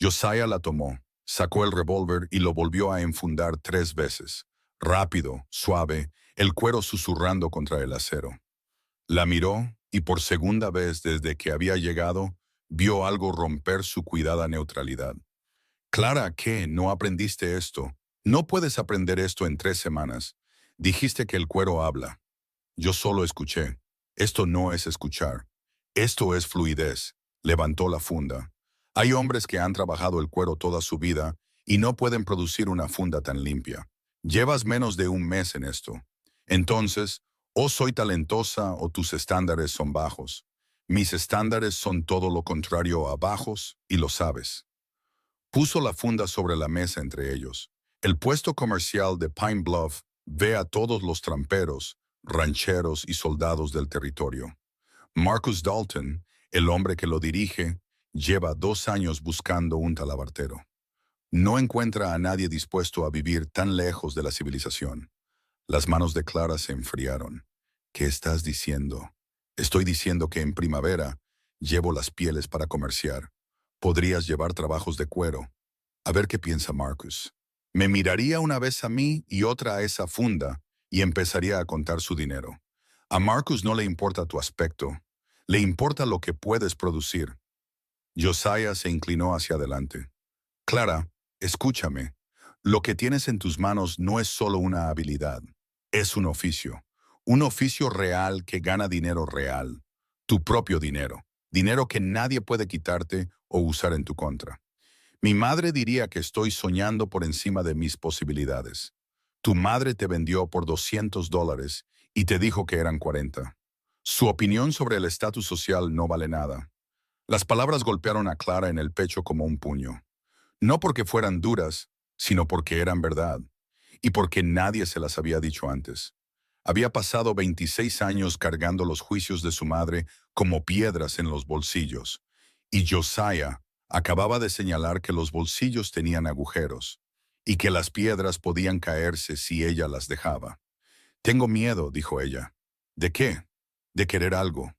Josiah la tomó, sacó el revólver y lo volvió a enfundar 3 veces. Rápido, suave, el cuero susurrando contra el acero. La miró y por segunda vez desde que había llegado, vio algo romper su cuidada neutralidad. Clara, ¿qué? ¿No aprendiste esto? No puedes aprender esto en 3 semanas. Dijiste que el cuero habla. Yo solo escuché. Esto no es escuchar. Esto es fluidez. Levantó la funda. Hay hombres que han trabajado el cuero toda su vida y no pueden producir una funda tan limpia. Llevas menos de un mes en esto. Entonces, o soy talentosa o tus estándares son bajos. Mis estándares son todo lo contrario a bajos y lo sabes. Puso la funda sobre la mesa entre ellos. El puesto comercial de Pine Bluff ve a todos los tramperos, rancheros y soldados del territorio. Marcus Dalton, el hombre que lo dirige, lleva 2 años buscando un talabartero. No encuentra a nadie dispuesto a vivir tan lejos de la civilización. Las manos de Clara se enfriaron. ¿Qué estás diciendo? Estoy diciendo que en primavera llevo las pieles para comerciar. Podrías llevar trabajos de cuero. A ver qué piensa Marcus. Me miraría una vez a mí y otra a esa funda y empezaría a contar su dinero. A Marcus no le importa tu aspecto. Le importa lo que puedes producir. Josiah se inclinó hacia adelante. Clara, escúchame. Lo que tienes en tus manos no es solo una habilidad. Es un oficio. Un oficio real que gana dinero real. Tu propio dinero. Dinero que nadie puede quitarte o usar en tu contra. Mi madre diría que estoy soñando por encima de mis posibilidades. Tu madre te vendió por $200 y te dijo que eran 40. Su opinión sobre el estatus social no vale nada. Las palabras golpearon a Clara en el pecho como un puño. No porque fueran duras, sino porque eran verdad, y porque nadie se las había dicho antes. Había pasado 26 años cargando los juicios de su madre como piedras en los bolsillos, y Josiah acababa de señalar que los bolsillos tenían agujeros, y que las piedras podían caerse si ella las dejaba. Tengo miedo, dijo ella. ¿De qué? De querer algo.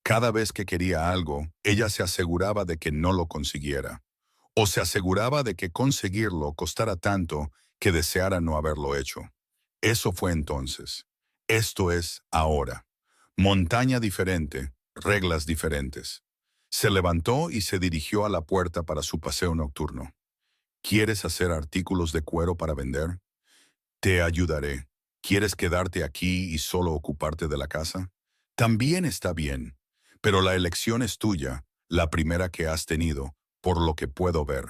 Cada vez que quería algo, ella se aseguraba de que no lo consiguiera, o se aseguraba de que conseguirlo costara tanto que deseara no haberlo hecho. Eso fue entonces. Esto es ahora. Montaña diferente, reglas diferentes. Se levantó y se dirigió a la puerta para su paseo nocturno. ¿Quieres hacer artículos de cuero para vender? Te ayudaré. ¿Quieres quedarte aquí y solo ocuparte de la casa? También está bien, pero la elección es tuya, la primera que has tenido, por lo que puedo ver.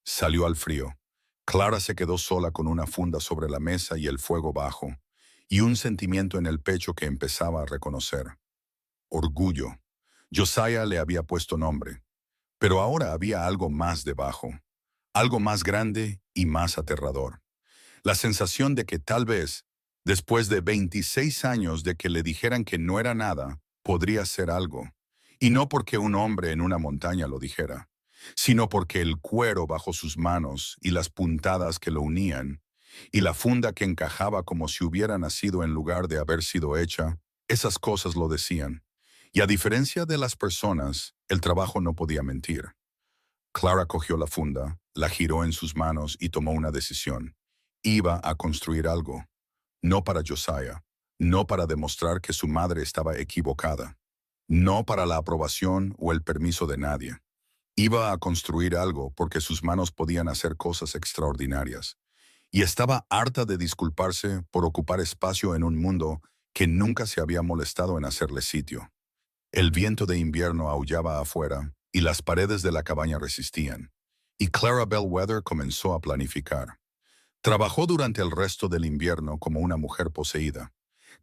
Salió al frío. Clara se quedó sola con una funda sobre la mesa y el fuego bajo, y un sentimiento en el pecho que empezaba a reconocer. Orgullo. Josiah le había puesto nombre, pero ahora había algo más debajo, algo más grande y más aterrador. La sensación de que tal vez, después de 26 años de que le dijeran que no era nada, podría ser algo. Y no porque un hombre en una montaña lo dijera, sino porque el cuero bajo sus manos y las puntadas que lo unían, y la funda que encajaba como si hubiera nacido en lugar de haber sido hecha, esas cosas lo decían. Y a diferencia de las personas, el trabajo no podía mentir. Clara cogió la funda, la giró en sus manos y tomó una decisión. Iba a construir algo, no para Josiah, no para demostrar que su madre estaba equivocada, no para la aprobación o el permiso de nadie. Iba a construir algo porque sus manos podían hacer cosas extraordinarias, y estaba harta de disculparse por ocupar espacio en un mundo que nunca se había molestado en hacerle sitio. El viento de invierno aullaba afuera y las paredes de la cabaña resistían, y Clara Bellwether comenzó a planificar. Trabajó durante el resto del invierno como una mujer poseída.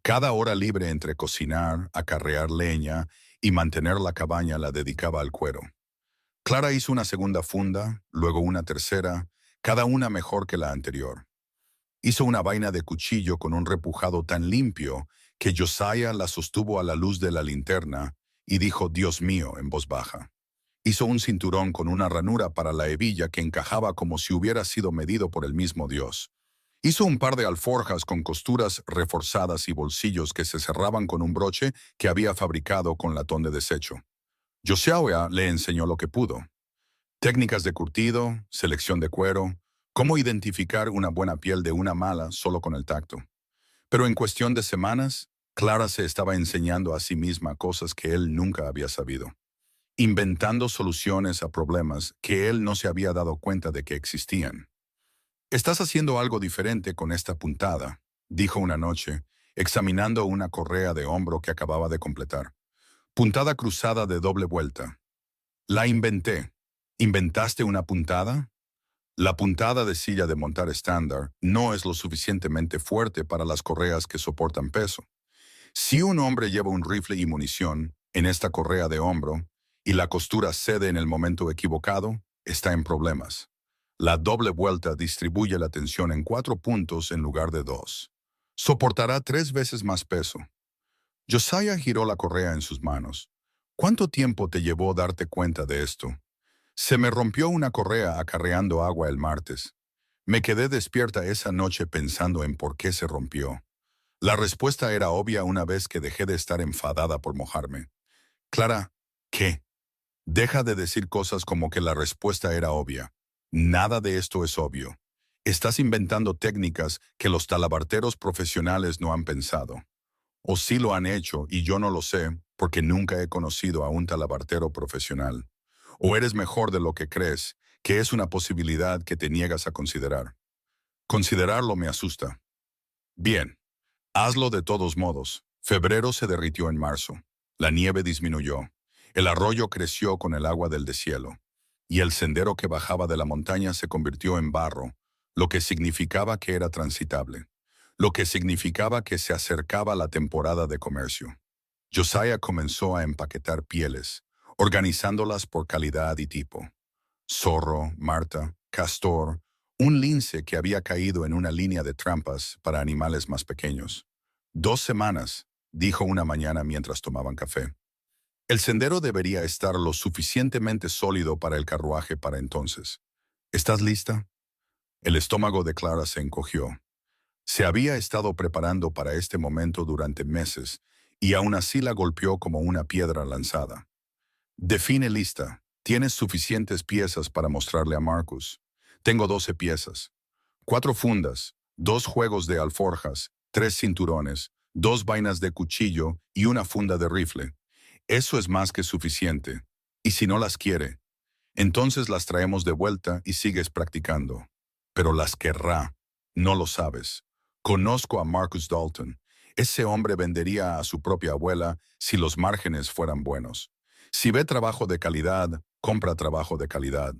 Cada hora libre entre cocinar, acarrear leña y mantener la cabaña la dedicaba al cuero. Clara hizo una segunda funda, luego una tercera, cada una mejor que la anterior. Hizo una vaina de cuchillo con un repujado tan limpio que Josiah la sostuvo a la luz de la linterna y dijo «Dios mío» en voz baja. Hizo un cinturón con una ranura para la hebilla que encajaba como si hubiera sido medido por el mismo Dios. Hizo un par de alforjas con costuras reforzadas y bolsillos que se cerraban con un broche que había fabricado con latón de desecho. Josiah le enseñó lo que pudo. Técnicas de curtido, selección de cuero, cómo identificar una buena piel de una mala solo con el tacto. Pero en cuestión de semanas, Clara se estaba enseñando a sí misma cosas que él nunca había sabido, inventando soluciones a problemas que él no se había dado cuenta de que existían. «Estás haciendo algo diferente con esta puntada», dijo una noche, examinando una correa de hombro que acababa de completar. «Puntada cruzada de doble vuelta». «La inventé». «¿Inventaste una puntada?» La puntada de silla de montar estándar no es lo suficientemente fuerte para las correas que soportan peso. Si un hombre lleva un rifle y munición en esta correa de hombro y la costura cede en el momento equivocado, está en problemas. La doble vuelta distribuye la tensión en 4 puntos en lugar de 2. Soportará 3 veces más peso. Josiah giró la correa en sus manos. ¿Cuánto tiempo te llevó darte cuenta de esto? Se me rompió una correa acarreando agua el martes. Me quedé despierta esa noche pensando en por qué se rompió. La respuesta era obvia una vez que dejé de estar enfadada por mojarme. Clara, ¿qué? Deja de decir cosas como que la respuesta era obvia. Nada de esto es obvio. Estás inventando técnicas que los talabarteros profesionales no han pensado. O sí lo han hecho y yo no lo sé porque nunca he conocido a un talabartero profesional. O eres mejor de lo que crees, que es una posibilidad que te niegas a considerar. Considerarlo me asusta. Bien, hazlo de todos modos. Febrero se derritió en marzo. La nieve disminuyó. El arroyo creció con el agua del deshielo. Y el sendero que bajaba de la montaña se convirtió en barro, lo que significaba que era transitable. Lo que significaba que se acercaba la temporada de comercio. Josiah comenzó a empaquetar pieles, organizándolas por calidad y tipo. Zorro, marta, castor, un lince que había caído en una línea de trampas para animales más pequeños. 2 semanas, dijo una mañana mientras tomaban café. El sendero debería estar lo suficientemente sólido para el carruaje para entonces. ¿Estás lista? El estómago de Clara se encogió. Se había estado preparando para este momento durante meses y aún así la golpeó como una piedra lanzada. Define lista. Tienes suficientes piezas para mostrarle a Marcus. Tengo 12 piezas. 4 fundas, 2 juegos de alforjas, 3 cinturones, 2 vainas de cuchillo y una funda de rifle. Eso es más que suficiente. Y si no las quiere, entonces las traemos de vuelta y sigues practicando. Pero las querrá. No lo sabes. Conozco a Marcus Dalton. Ese hombre vendería a su propia abuela si los márgenes fueran buenos. Si ve trabajo de calidad, compra trabajo de calidad.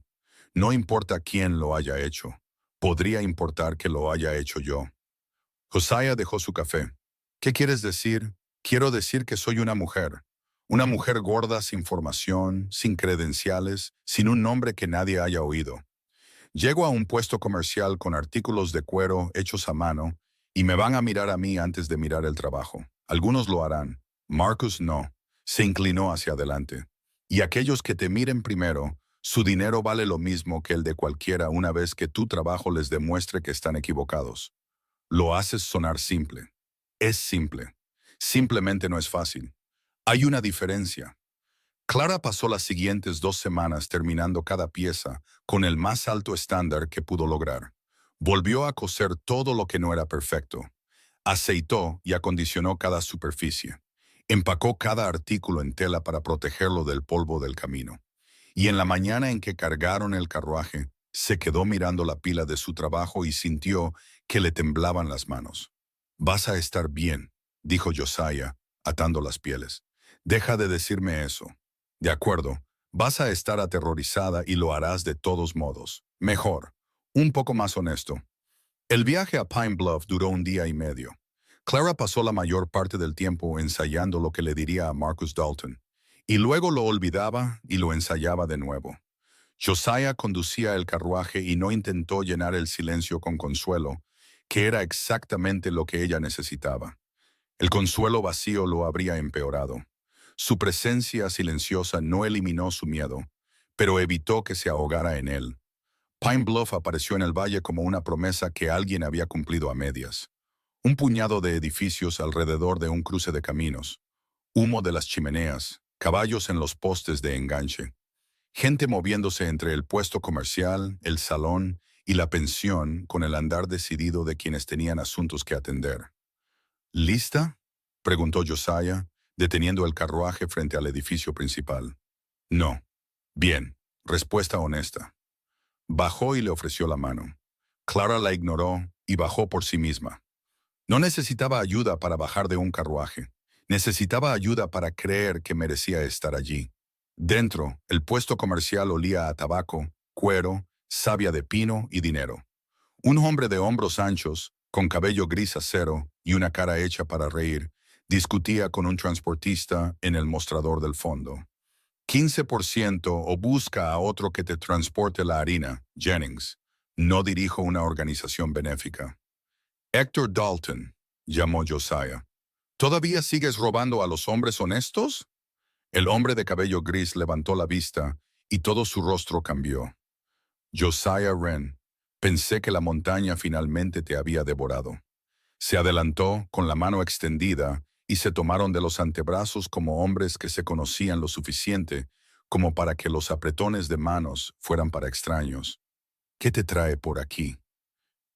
No importa quién lo haya hecho. Podría importar que lo haya hecho yo. Josiah dejó su café. ¿Qué quieres decir? Quiero decir que soy una mujer. Una mujer gorda sin formación, sin credenciales, sin un nombre que nadie haya oído. Llego a un puesto comercial con artículos de cuero hechos a mano y me van a mirar a mí antes de mirar el trabajo. Algunos lo harán. Marcus no. Se inclinó hacia adelante. Y aquellos que te miren primero, su dinero vale lo mismo que el de cualquiera una vez que tu trabajo les demuestre que están equivocados. Lo haces sonar simple. Es simple. Simplemente no es fácil. Hay una diferencia. Clara pasó las siguientes 2 semanas terminando cada pieza con el más alto estándar que pudo lograr. Volvió a coser todo lo que no era perfecto. Aceitó y acondicionó cada superficie. Empacó cada artículo en tela para protegerlo del polvo del camino. Y en la mañana en que cargaron el carruaje, se quedó mirando la pila de su trabajo y sintió que le temblaban las manos. «Vas a estar bien», dijo Josiah, atando las pieles. «Deja de decirme eso». «De acuerdo, vas a estar aterrorizada y lo harás de todos modos. Mejor, un poco más honesto». El viaje a Pine Bluff duró un día y medio. Clara pasó la mayor parte del tiempo ensayando lo que le diría a Marcus Dalton, y luego lo olvidaba y lo ensayaba de nuevo. Josiah conducía el carruaje y no intentó llenar el silencio con consuelo, que era exactamente lo que ella necesitaba. El consuelo vacío lo habría empeorado. Su presencia silenciosa no eliminó su miedo, pero evitó que se ahogara en él. Pine Bluff apareció en el valle como una promesa que alguien había cumplido a medias. Un puñado de edificios alrededor de un cruce de caminos, humo de las chimeneas, caballos en los postes de enganche, gente moviéndose entre el puesto comercial, el salón y la pensión con el andar decidido de quienes tenían asuntos que atender. «¿Lista?», preguntó Josiah, deteniendo el carruaje frente al edificio principal. «No». «Bien», respuesta honesta. Bajó y le ofreció la mano. Clara la ignoró y bajó por sí misma. No necesitaba ayuda para bajar de un carruaje. Necesitaba ayuda para creer que merecía estar allí. Dentro, el puesto comercial olía a tabaco, cuero, savia de pino y dinero. Un hombre de hombros anchos, con cabello gris acero y una cara hecha para reír, discutía con un transportista en el mostrador del fondo. 15% o busca a otro que te transporte la harina, Jennings. No dirijo una organización benéfica. «Héctor Dalton», llamó Josiah. «¿Todavía sigues robando a los hombres honestos?» El hombre de cabello gris levantó la vista y todo su rostro cambió. Josiah Wren, pensé que la montaña finalmente te había devorado. Se adelantó con la mano extendida y se tomaron de los antebrazos como hombres que se conocían lo suficiente como para que los apretones de manos fueran para extraños. ¿Qué te trae por aquí?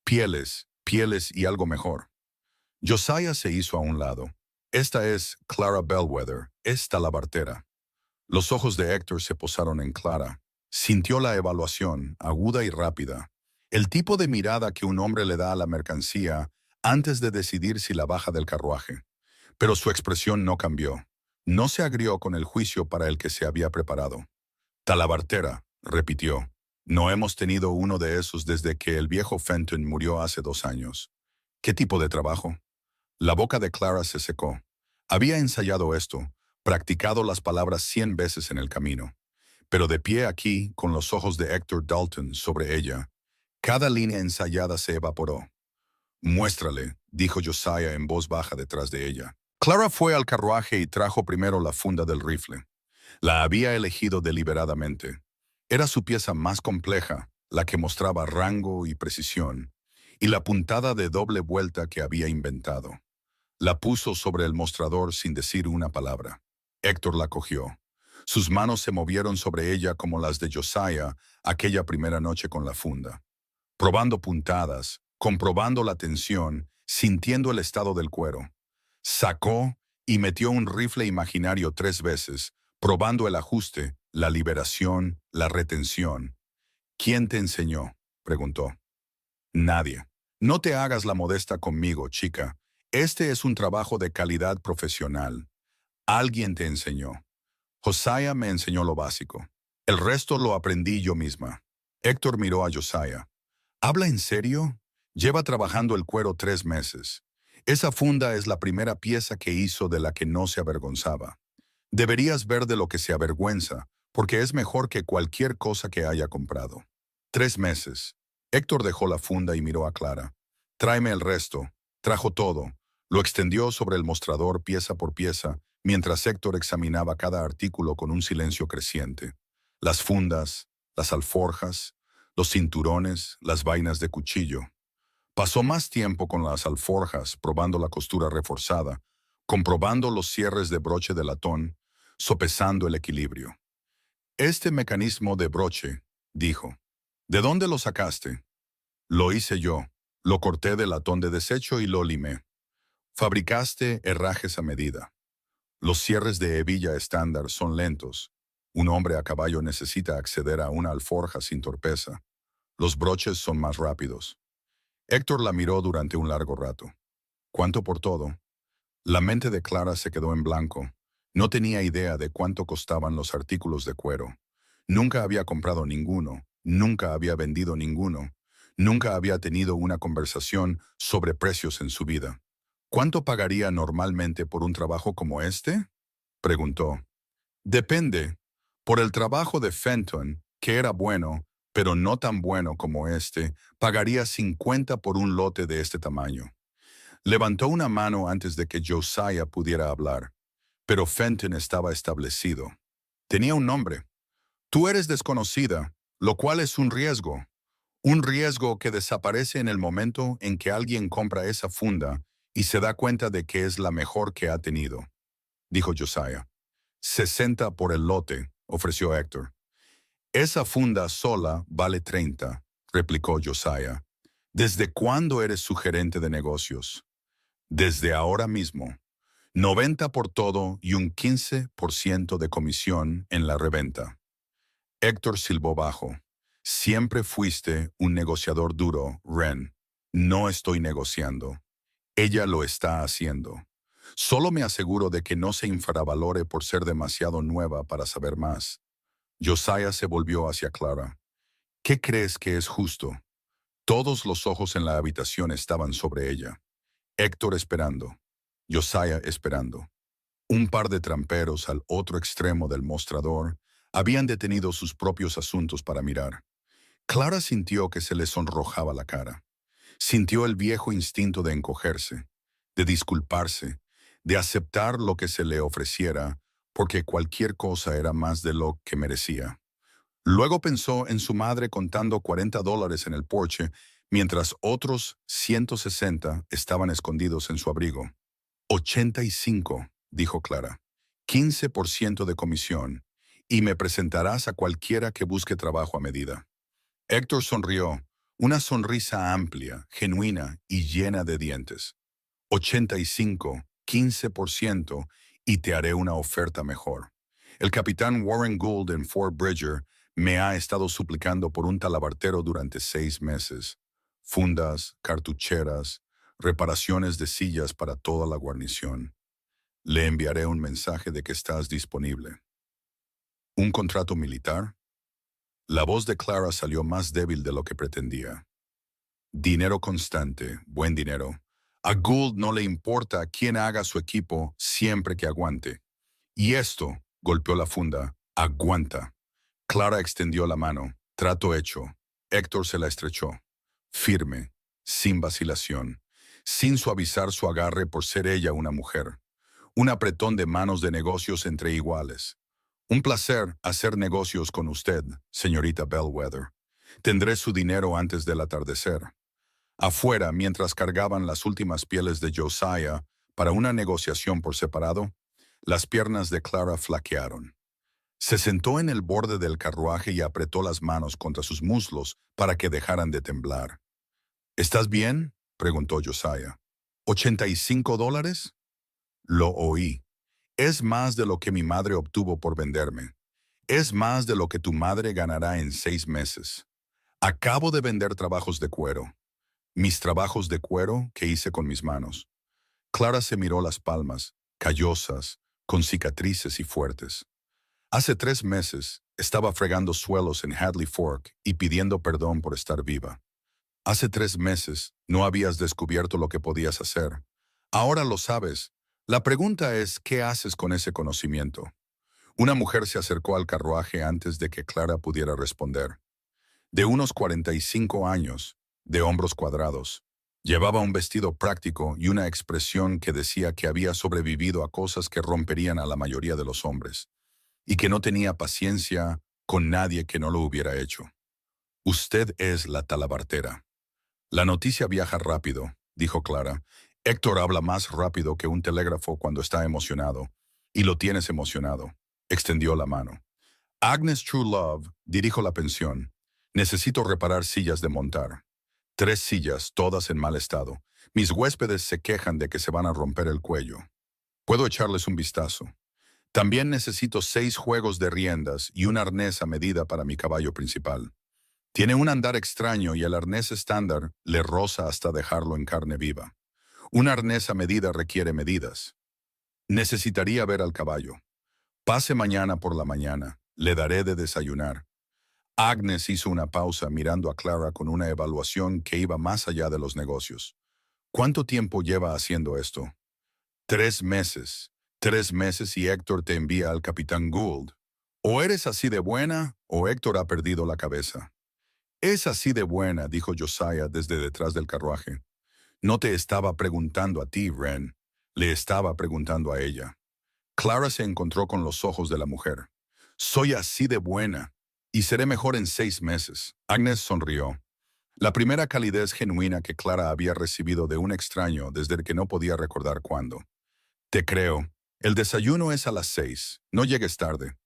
Pieles, pieles y algo mejor. Josiah se hizo a un lado. Esta es Clara Bellwether, esta la bartera. Los ojos de Héctor se posaron en Clara. Sintió la evaluación, aguda y rápida. El tipo de mirada que un hombre le da a la mercancía antes de decidir si la baja del carruaje. Pero su expresión no cambió. No se agrió con el juicio para el que se había preparado. Talabartera, repitió. No hemos tenido uno de esos desde que el viejo Fenton murió hace 2 años. ¿Qué tipo de trabajo? La boca de Clara se secó. Había ensayado esto, practicado las palabras 100 veces en el camino. Pero de pie aquí, con los ojos de Héctor Dalton sobre ella, cada línea ensayada se evaporó. Muéstrale, dijo Josiah en voz baja detrás de ella. Clara fue al carruaje y trajo primero la funda del rifle. La había elegido deliberadamente. Era su pieza más compleja, la que mostraba rango y precisión, y la puntada de doble vuelta que había inventado. La puso sobre el mostrador sin decir una palabra. Héctor la cogió. Sus manos se movieron sobre ella como las de Josiah aquella primera noche con la funda. Probando puntadas, comprobando la tensión, sintiendo el estado del cuero. Sacó y metió un rifle imaginario 3 veces, probando el ajuste, la liberación, la retención. ¿Quién te enseñó?, preguntó. Nadie. No te hagas la modesta conmigo, chica. Este es un trabajo de calidad profesional. Alguien te enseñó. Josiah me enseñó lo básico. El resto lo aprendí yo misma. Héctor miró a Josiah. ¿Habla en serio? Lleva trabajando el cuero 3 meses. Esa funda es la primera pieza que hizo de la que no se avergonzaba. Deberías ver de lo que se avergüenza, porque es mejor que cualquier cosa que haya comprado. 3 meses. Héctor dejó la funda y miró a Clara. Tráeme el resto. Trajo todo. Lo extendió sobre el mostrador pieza por pieza, mientras Héctor examinaba cada artículo con un silencio creciente. Las fundas, las alforjas, los cinturones, las vainas de cuchillo. Pasó más tiempo con las alforjas, probando la costura reforzada, comprobando los cierres de broche de latón, sopesando el equilibrio. Este mecanismo de broche, dijo. ¿De dónde lo sacaste? Lo hice yo. Lo corté de latón de desecho y lo limé. Fabricaste herrajes a medida. Los cierres de hebilla estándar son lentos. Un hombre a caballo necesita acceder a una alforja sin torpeza. Los broches son más rápidos. Héctor la miró durante un largo rato. ¿Cuánto por todo? La mente de Clara se quedó en blanco. No tenía idea de cuánto costaban los artículos de cuero. Nunca había comprado ninguno, nunca había vendido ninguno, nunca había tenido una conversación sobre precios en su vida. ¿Cuánto pagaría normalmente por un trabajo como este?, preguntó. Depende. Por el trabajo de Fenton, que era bueno, pero no tan bueno como este, pagaría 50 por un lote de este tamaño. Levantó una mano antes de que Josiah pudiera hablar, pero Fenton estaba establecido. Tenía un nombre. Tú eres desconocida, lo cual es un riesgo que desaparece en el momento en que alguien compra esa funda y se da cuenta de que es la mejor que ha tenido, dijo Josiah. 60 por el lote, ofreció Héctor. Esa funda sola vale 30, replicó Josiah. ¿Desde cuándo eres su gerente de negocios? Desde ahora mismo. 90 por todo y un 15% de comisión en la reventa. Héctor silbó bajo. Siempre fuiste un negociador duro, Wren. No estoy negociando. Ella lo está haciendo. Solo me aseguro de que no se infravalore por ser demasiado nueva para saber más. Josiah se volvió hacia Clara. ¿Qué crees que es justo? Todos los ojos en la habitación estaban sobre ella. Héctor esperando. Josiah esperando. Un par de tramperos al otro extremo del mostrador habían detenido sus propios asuntos para mirar. Clara sintió que se le sonrojaba la cara. Sintió el viejo instinto de encogerse, de disculparse, de aceptar lo que se le ofreciera, porque cualquier cosa era más de lo que merecía. Luego pensó en su madre contando $40 en el porche, mientras otros 160 estaban escondidos en su abrigo. 85, dijo Clara. 15% de comisión, y me presentarás a cualquiera que busque trabajo a medida. Héctor sonrió, una sonrisa amplia, genuina y llena de dientes. 85, 15%, y te haré una oferta mejor. El capitán Warren Gould en Fort Bridger me ha estado suplicando por un talabartero durante 6 meses. Fundas, cartucheras, reparaciones de sillas para toda la guarnición. Le enviaré un mensaje de que estás disponible. ¿Un contrato militar? La voz de Clara salió más débil de lo que pretendía. Dinero constante, buen dinero. A Gould no le importa quién haga su equipo siempre que aguante. Y esto, golpeó la funda, aguanta. Clara extendió la mano. Trato hecho. Héctor se la estrechó. Firme, sin vacilación, sin suavizar su agarre por ser ella una mujer. Un apretón de manos de negocios entre iguales. Un placer hacer negocios con usted, señorita Bellwether. Tendré su dinero antes del atardecer. Afuera, mientras cargaban las últimas pieles de Josiah para una negociación por separado, las piernas de Clara flaquearon. Se sentó en el borde del carruaje y apretó las manos contra sus muslos para que dejaran de temblar. ¿Estás bien?, preguntó Josiah. ¿$85? Lo oí. Es más de lo que mi madre obtuvo por venderme. Es más de lo que tu madre ganará en 6 meses. Acabo de vender trabajos de cuero. Mis trabajos de cuero que hice con mis manos. Clara se miró las palmas, callosas, con cicatrices y fuertes. Hace 3 meses estaba fregando suelos en Hadley Fork y pidiendo perdón por estar viva. Hace 3 meses no habías descubierto lo que podías hacer. Ahora lo sabes. La pregunta es, ¿qué haces con ese conocimiento? Una mujer se acercó al carruaje antes de que Clara pudiera responder. De unos 45 años, de hombros cuadrados. Llevaba un vestido práctico y una expresión que decía que había sobrevivido a cosas que romperían a la mayoría de los hombres, y que no tenía paciencia con nadie que no lo hubiera hecho. Usted es la talabartera. La noticia viaja rápido, dijo Clara. Héctor habla más rápido que un telégrafo cuando está emocionado, y lo tienes emocionado. Extendió la mano. Agnes True Love, dirijo la pensión. Necesito reparar sillas de montar. 3 sillas, todas en mal estado. Mis huéspedes se quejan de que se van a romper el cuello. Puedo echarles un vistazo. También necesito 6 juegos de riendas y un arnés a medida para mi caballo principal. Tiene un andar extraño y el arnés estándar le roza hasta dejarlo en carne viva. Un arnés a medida requiere medidas. Necesitaría ver al caballo. Pase mañana por la mañana. Le daré de desayunar. Agnes hizo una pausa mirando a Clara con una evaluación que iba más allá de los negocios. ¿Cuánto tiempo lleva haciendo esto? 3 meses. 3 meses y Héctor te envía al capitán Gould. O eres así de buena, o Héctor ha perdido la cabeza. Es así de buena, dijo Josiah desde detrás del carruaje. No te estaba preguntando a ti, Wren. Le estaba preguntando a ella. Clara se encontró con los ojos de la mujer. Soy así de buena, y seré mejor en 6 meses. Agnes sonrió. La primera calidez genuina que Clara había recibido de un extraño desde que no podía recordar cuándo. Te creo. El desayuno es a las 6. No llegues tarde.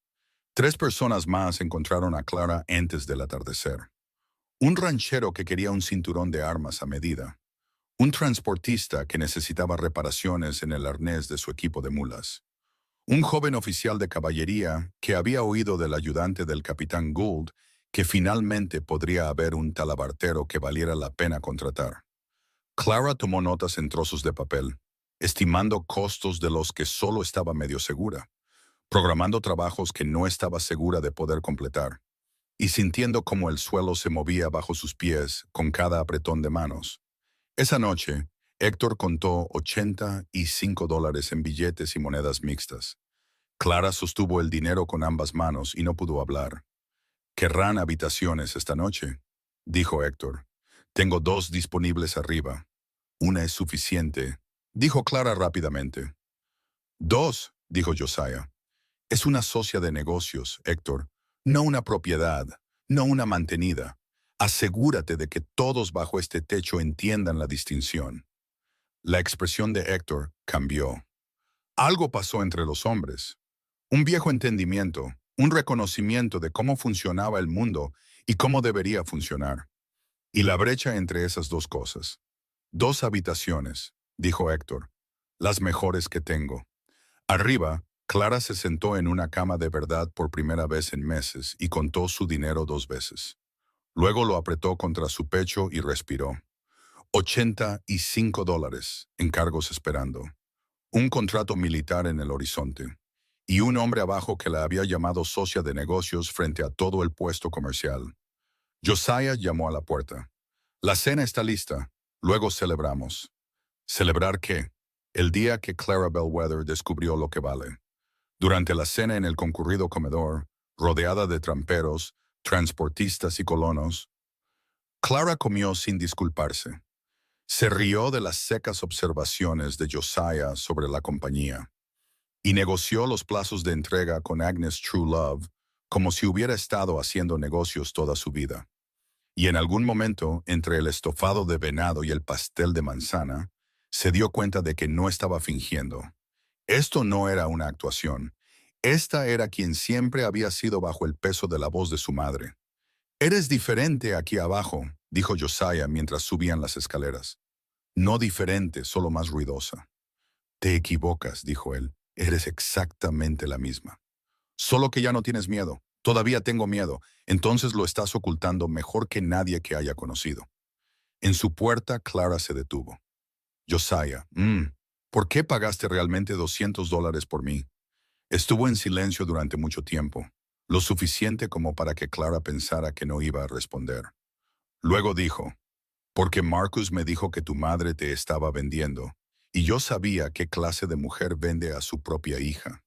3 personas más encontraron a Clara antes del atardecer. Un ranchero que quería un cinturón de armas a medida. Un transportista que necesitaba reparaciones en el arnés de su equipo de mulas. Un joven oficial de caballería que había oído del ayudante del capitán Gould que finalmente podría haber un talabartero que valiera la pena contratar. Clara tomó notas en trozos de papel, estimando costos de los que solo estaba medio segura, programando trabajos que no estaba segura de poder completar, y sintiendo cómo el suelo se movía bajo sus pies con cada apretón de manos. Esa noche, Héctor contó $85 en billetes y monedas mixtas. Clara sostuvo el dinero con ambas manos y no pudo hablar. «¿Querrán habitaciones esta noche?», dijo Héctor. «Tengo 2 disponibles arriba. Una es suficiente», dijo Clara rápidamente. «2», dijo Josiah. Es una socia de negocios, Héctor, no una propiedad, no una mantenida. Asegúrate de que todos bajo este techo entiendan la distinción. La expresión de Héctor cambió. Algo pasó entre los hombres. Un viejo entendimiento, un reconocimiento de cómo funcionaba el mundo y cómo debería funcionar. Y la brecha entre esas dos cosas. 2 habitaciones, dijo Héctor, las mejores que tengo. Arriba, Clara se sentó en una cama de verdad por primera vez en meses y contó su dinero 2 veces. Luego lo apretó contra su pecho y respiró. $85 en cargos esperando. Un contrato militar en el horizonte. Y un hombre abajo que la había llamado socia de negocios frente a todo el puesto comercial. Josiah llamó a la puerta. La cena está lista. Luego celebramos. ¿Celebrar qué? El día que Clara Bellwether descubrió lo que vale. Durante la cena en el concurrido comedor, rodeada de tramperos, transportistas y colonos, Clara comió sin disculparse. Se rió de las secas observaciones de Josiah sobre la compañía y negoció los plazos de entrega con Agnes True Love como si hubiera estado haciendo negocios toda su vida. Y en algún momento, entre el estofado de venado y el pastel de manzana, se dio cuenta de que no estaba fingiendo. Esto no era una actuación. Esta era quien siempre había sido bajo el peso de la voz de su madre. «Eres diferente aquí abajo», dijo Josiah mientras subían las escaleras. «No diferente, solo más ruidosa». «Te equivocas», dijo él. «Eres exactamente la misma. Solo que ya no tienes miedo. Todavía tengo miedo. Entonces lo estás ocultando mejor que nadie que haya conocido». En su puerta, Clara se detuvo. «Josiah, ¿por qué pagaste realmente $200 por mí?» Estuvo en silencio durante mucho tiempo, lo suficiente como para que Clara pensara que no iba a responder. Luego dijo, «Porque Marcus me dijo que tu madre te estaba vendiendo, y yo sabía qué clase de mujer vende a su propia hija.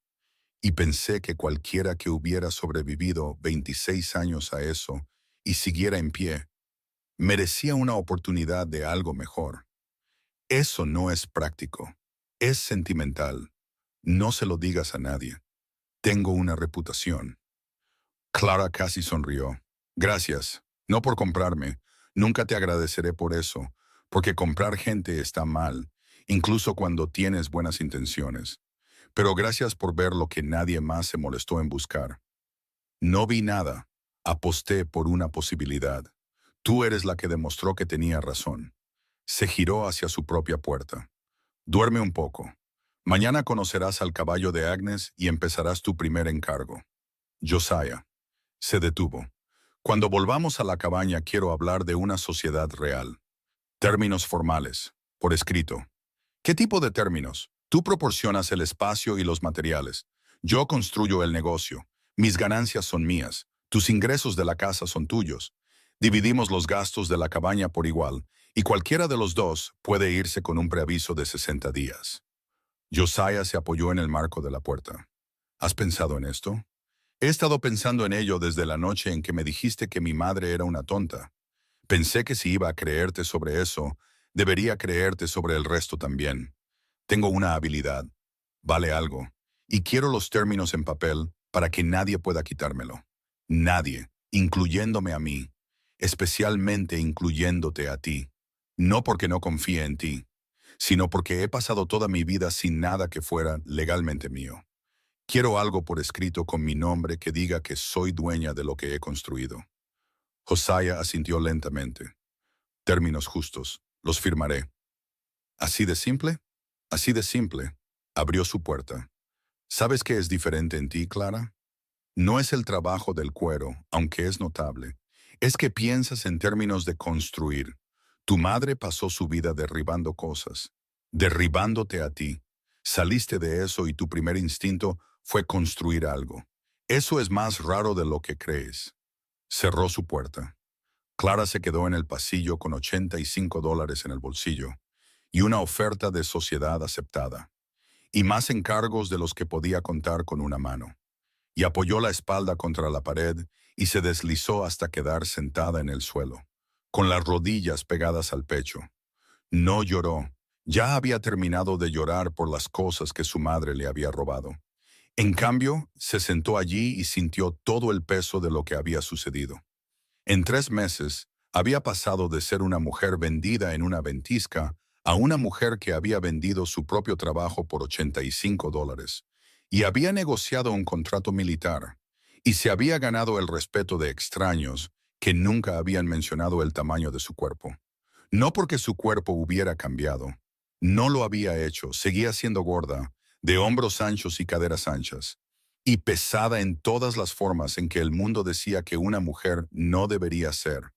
Y pensé que cualquiera que hubiera sobrevivido 26 años a eso y siguiera en pie, merecía una oportunidad de algo mejor. Eso no es práctico, es sentimental. No se lo digas a nadie. Tengo una reputación». Clara casi sonrió. «Gracias, no por comprarme. Nunca te agradeceré por eso, porque comprar gente está mal, incluso cuando tienes buenas intenciones. Pero gracias por ver lo que nadie más se molestó en buscar. No vi nada. Aposté por una posibilidad. Tú eres la que demostró que tenía razón». Se giró hacia su propia puerta. «Duerme un poco. Mañana conocerás al caballo de Agnes y empezarás tu primer encargo». Josiah se detuvo. «Cuando volvamos a la cabaña quiero hablar de una sociedad real. Términos formales, por escrito». «¿Qué tipo de términos?» «Tú proporcionas el espacio y los materiales. Yo construyo el negocio. Mis ganancias son mías. Tus ingresos de la casa son tuyos. Dividimos los gastos de la cabaña por igual, y cualquiera de los dos puede irse con un preaviso de 60 días. Josiah se apoyó en el marco de la puerta. «¿Has pensado en esto?» «He estado pensando en ello desde la noche en que me dijiste que mi madre era una tonta. Pensé que si iba a creerte sobre eso, debería creerte sobre el resto también. Tengo una habilidad. Vale algo. Y quiero los términos en papel para que nadie pueda quitármelo. Nadie, incluyéndome a mí. Especialmente incluyéndote a ti. No porque no confíe en ti, sino porque he pasado toda mi vida sin nada que fuera legalmente mío. Quiero algo por escrito con mi nombre que diga que soy dueña de lo que he construido». Josiah asintió lentamente. «Términos justos. Los firmaré». «¿Así de simple?» «Así de simple». Abrió su puerta. «¿Sabes qué es diferente en ti, Clara? No es el trabajo del cuero, aunque es notable. Es que piensas en términos de construir. Tu madre pasó su vida derribando cosas, derribándote a ti. Saliste de eso y tu primer instinto fue construir algo. Eso es más raro de lo que crees». Cerró su puerta. Clara se quedó en el pasillo con $85 en el bolsillo y una oferta de sociedad aceptada, y más encargos de los que podía contar con una mano. Y apoyó la espalda contra la pared y se deslizó hasta quedar sentada en el suelo, con las rodillas pegadas al pecho. No lloró. Ya había terminado de llorar por las cosas que su madre le había robado. En cambio, se sentó allí y sintió todo el peso de lo que había sucedido. En 3 meses, había pasado de ser una mujer vendida en una ventisca a una mujer que había vendido su propio trabajo por $85 y había negociado un contrato militar y se había ganado el respeto de extraños que nunca habían mencionado el tamaño de su cuerpo. No porque su cuerpo hubiera cambiado. No lo había hecho, seguía siendo gorda, de hombros anchos y caderas anchas, y pesada en todas las formas en que el mundo decía que una mujer no debería ser.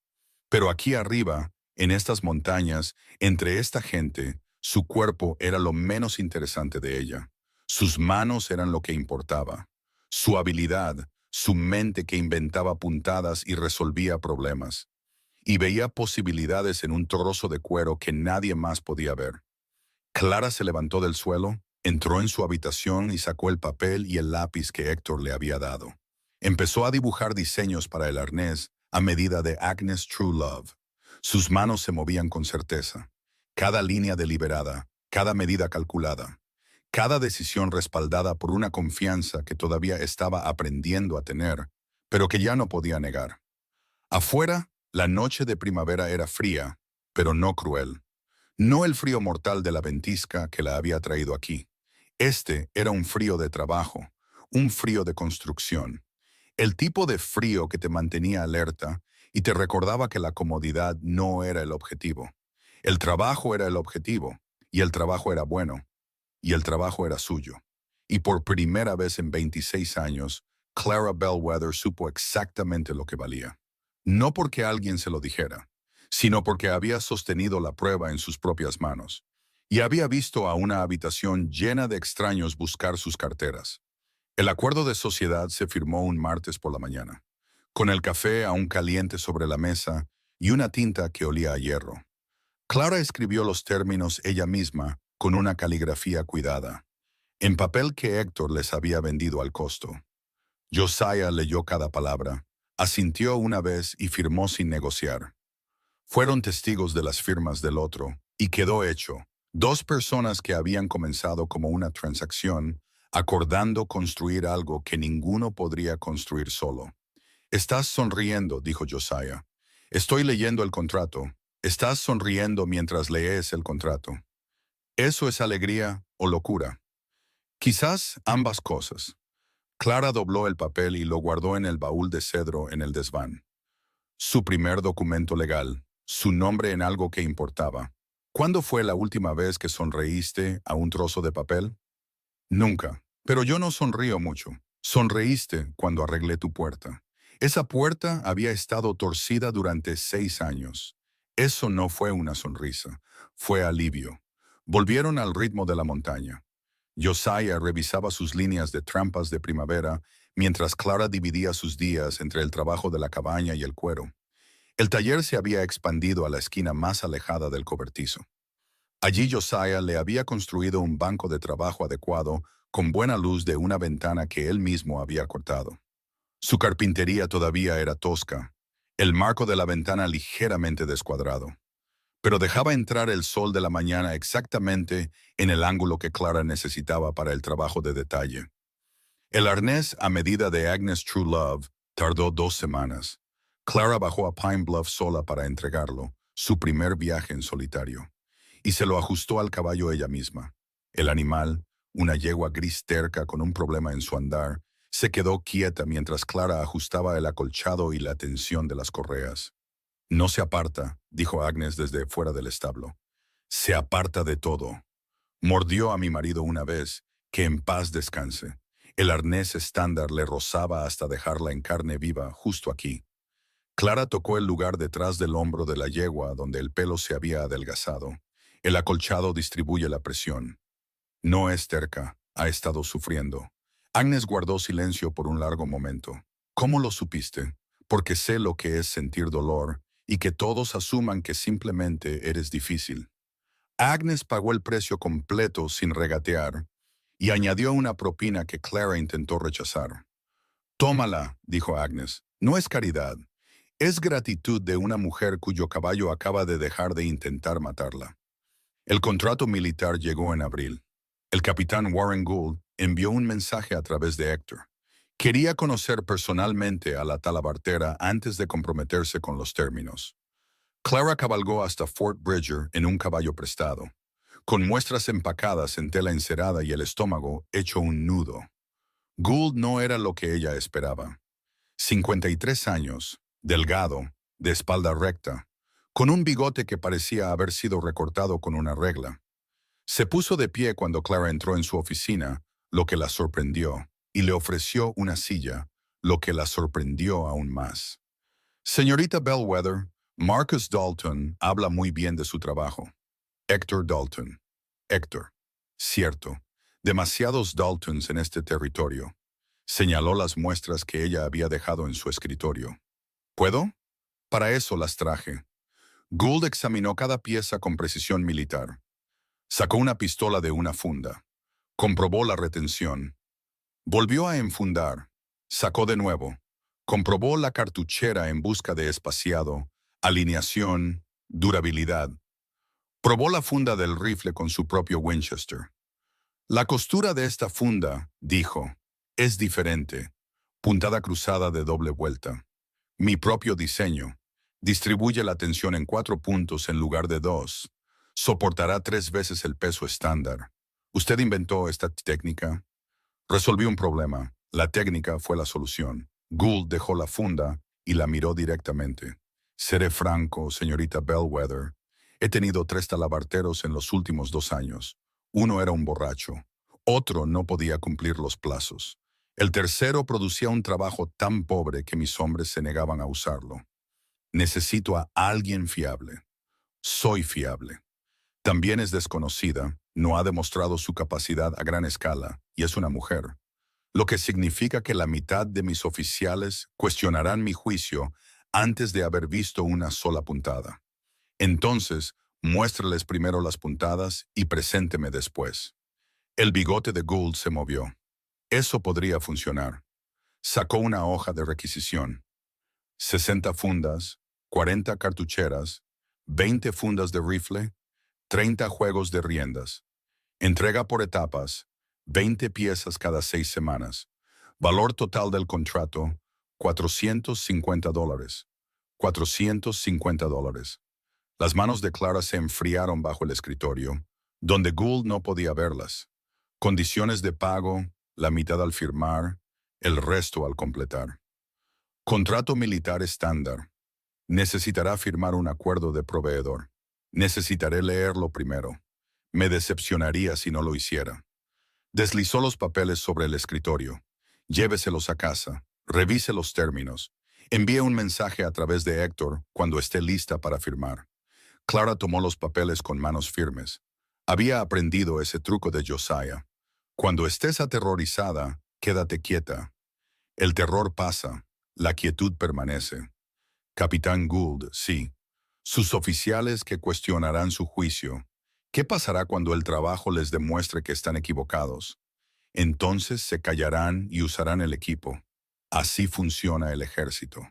Pero aquí arriba, en estas montañas, entre esta gente, su cuerpo era lo menos interesante de ella. Sus manos eran lo que importaba. Su habilidad, su mente que inventaba puntadas y resolvía problemas. Y veía posibilidades en un trozo de cuero que nadie más podía ver. Clara se levantó del suelo, entró en su habitación y sacó el papel y el lápiz que Héctor le había dado. Empezó a dibujar diseños para el arnés a medida de Agnes True Love. Sus manos se movían con certeza. Cada línea deliberada, cada medida calculada, cada decisión respaldada por una confianza que todavía estaba aprendiendo a tener, pero que ya no podía negar. Afuera, la noche de primavera era fría, pero no cruel. No el frío mortal de la ventisca que la había traído aquí. Este era un frío de trabajo, un frío de construcción. El tipo de frío que te mantenía alerta y te recordaba que la comodidad no era el objetivo. El trabajo era el objetivo, y el trabajo era bueno, y el trabajo era suyo. Y por primera vez en 26 años, Clara Bellwether supo exactamente lo que valía. No porque alguien se lo dijera, sino porque había sostenido la prueba en sus propias manos, y había visto a una habitación llena de extraños buscar sus carteras. El acuerdo de sociedad se firmó un martes por la mañana, con el café aún caliente sobre la mesa y una tinta que olía a hierro. Clara escribió los términos ella misma con una caligrafía cuidada, en papel que Héctor les había vendido al costo. Josiah leyó cada palabra, asintió una vez y firmó sin negociar. Fueron testigos de las firmas del otro, y quedó hecho. Dos personas que habían comenzado como una transacción, acordando construir algo que ninguno podría construir solo. Estás sonriendo, dijo Josiah. Estoy leyendo el contrato. Estás sonriendo mientras lees el contrato. ¿Eso es alegría o locura? Quizás ambas cosas. Clara dobló el papel y lo guardó en el baúl de cedro en el desván. Su primer documento legal, su nombre en algo que importaba. ¿Cuándo fue la última vez que sonreíste a un trozo de papel? Nunca. Pero yo no sonrío mucho. Sonreíste cuando arreglé tu puerta. Esa puerta había estado torcida durante 6 años. Eso no fue una sonrisa, fue alivio. Volvieron al ritmo de la montaña. Josiah revisaba sus líneas de trampas de primavera mientras Clara dividía sus días entre el trabajo de la cabaña y el cuero. El taller se había expandido a la esquina más alejada del cobertizo. Allí Josiah le había construido un banco de trabajo adecuado con buena luz de una ventana que él mismo había cortado. Su carpintería todavía era tosca, el marco de la ventana ligeramente descuadrado, pero dejaba entrar el sol de la mañana exactamente en el ángulo que Clara necesitaba para el trabajo de detalle. El arnés a medida de Agnes True Love tardó 2 semanas. Clara bajó a Pine Bluff sola para entregarlo, su primer viaje en solitario, y se lo ajustó al caballo ella misma. El animal, una yegua gris terca con un problema en su andar, se quedó quieta mientras Clara ajustaba el acolchado y la tensión de las correas. No se aparta, dijo Agnes desde fuera del establo. Se aparta de todo. Mordió a mi marido una vez, que en paz descanse. El arnés estándar le rozaba hasta dejarla en carne viva justo aquí. Clara tocó el lugar detrás del hombro de la yegua donde el pelo se había adelgazado. El acolchado distribuye la presión. No es terca, ha estado sufriendo. Agnes guardó silencio por un largo momento. ¿Cómo lo supiste? Porque sé lo que es sentir dolor y que todos asuman que simplemente eres difícil. Agnes pagó el precio completo sin regatear y añadió una propina que Clara intentó rechazar. Tómala, dijo Agnes. No es caridad. Es gratitud de una mujer cuyo caballo acaba de dejar de intentar matarla. El contrato militar llegó en abril. El capitán Warren Gould envió un mensaje a través de Héctor. Quería conocer personalmente a la talabartera antes de comprometerse con los términos. Clara cabalgó hasta Fort Bridger en un caballo prestado, con muestras empacadas en tela encerada y el estómago hecho un nudo. Gould no era lo que ella esperaba. 53 años, delgado, de espalda recta, con un bigote que parecía haber sido recortado con una regla. Se puso de pie cuando Clara entró en su oficina, lo que la sorprendió, y le ofreció una silla, lo que la sorprendió aún más. Señorita Bellwether, Marcus Dalton habla muy bien de su trabajo. Héctor Dalton. Héctor. Cierto. Demasiados Daltons en este territorio. Señaló las muestras que ella había dejado en su escritorio. ¿Puedo? Para eso las traje. Gould examinó cada pieza con precisión militar. Sacó una pistola de una funda. Comprobó la retención. Volvió a enfundar. Sacó de nuevo. Comprobó la cartuchera en busca de espaciado, alineación, durabilidad. Probó la funda del rifle con su propio Winchester. La costura de esta funda, dijo, es diferente. Puntada cruzada de doble vuelta. Mi propio diseño. Distribuye la tensión en 4 puntos en lugar de 2. Soportará 3 veces el peso estándar. ¿Usted inventó esta técnica? Resolví un problema. La técnica fue la solución. Gould dejó la funda y la miró directamente. Seré franco, señorita Bellwether. He tenido 3 talabarteros en los últimos 2 años. Uno era un borracho. Otro no podía cumplir los plazos. El tercero producía un trabajo tan pobre que mis hombres se negaban a usarlo. Necesito a alguien fiable. Soy fiable. También es desconocida, no ha demostrado su capacidad a gran escala y es una mujer, lo que significa que la mitad de mis oficiales cuestionarán mi juicio antes de haber visto una sola puntada. Entonces, muéstrales primero las puntadas y presénteme después. El bigote de Gould se movió. Eso podría funcionar. Sacó una hoja de requisición. 60 fundas, 40 cartucheras, 20 fundas de rifle, 30 juegos de riendas. Entrega por etapas, 20 piezas cada 6 semanas. Valor total del contrato, $450. $450. Las manos de Clara se enfriaron bajo el escritorio, donde Gould no podía verlas. Condiciones de pago, la mitad al firmar, el resto al completar. Contrato militar estándar. Necesitará firmar un acuerdo de proveedor. Necesitaré leerlo primero. Me decepcionaría si no lo hiciera. Deslizó los papeles sobre el escritorio. Lléveselos a casa. Revise los términos. Envíe un mensaje a través de Héctor cuando esté lista para firmar. Clara tomó los papeles con manos firmes. Había aprendido ese truco de Josiah. Cuando estés aterrorizada, quédate quieta. El terror pasa. La quietud permanece. Capitán Gould, sí. Sus oficiales que cuestionarán su juicio. ¿Qué pasará cuando el trabajo les demuestre que están equivocados? Entonces se callarán y usarán el equipo. Así funciona el ejército.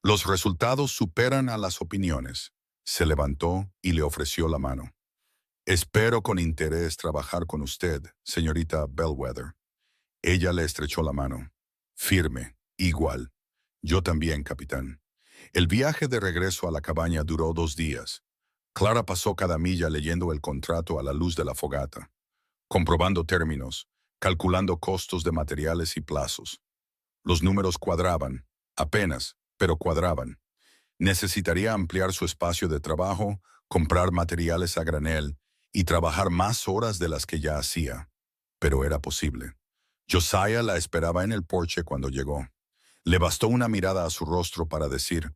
Los resultados superan a las opiniones. Se levantó y le ofreció la mano. Espero con interés trabajar con usted, señorita Bellwether. Ella le estrechó la mano. Firme, igual. Yo también, capitán. El viaje de regreso a la cabaña duró 2 días. Clara pasó cada milla leyendo el contrato a la luz de la fogata, comprobando términos, calculando costos de materiales y plazos. Los números cuadraban, apenas, pero cuadraban. Necesitaría ampliar su espacio de trabajo, comprar materiales a granel y trabajar más horas de las que ya hacía. Pero era posible. Josiah la esperaba en el porche cuando llegó. Le bastó una mirada a su rostro para decir,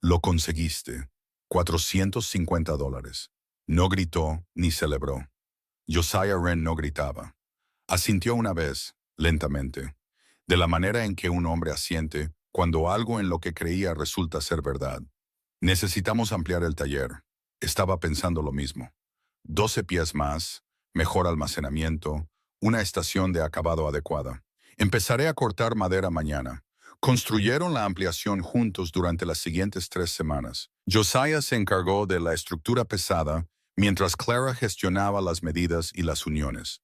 «Lo conseguiste. $450. No gritó ni celebró. Josiah Wren no gritaba. Asintió una vez, lentamente, de la manera en que un hombre asiente cuando algo en lo que creía resulta ser verdad. Necesitamos ampliar el taller. Estaba pensando lo mismo. 12 pies más, mejor almacenamiento, una estación de acabado adecuada. Empezaré a cortar madera mañana. Construyeron la ampliación juntos durante las siguientes 3 semanas. Josiah se encargó de la estructura pesada, mientras Clara gestionaba las medidas y las uniones.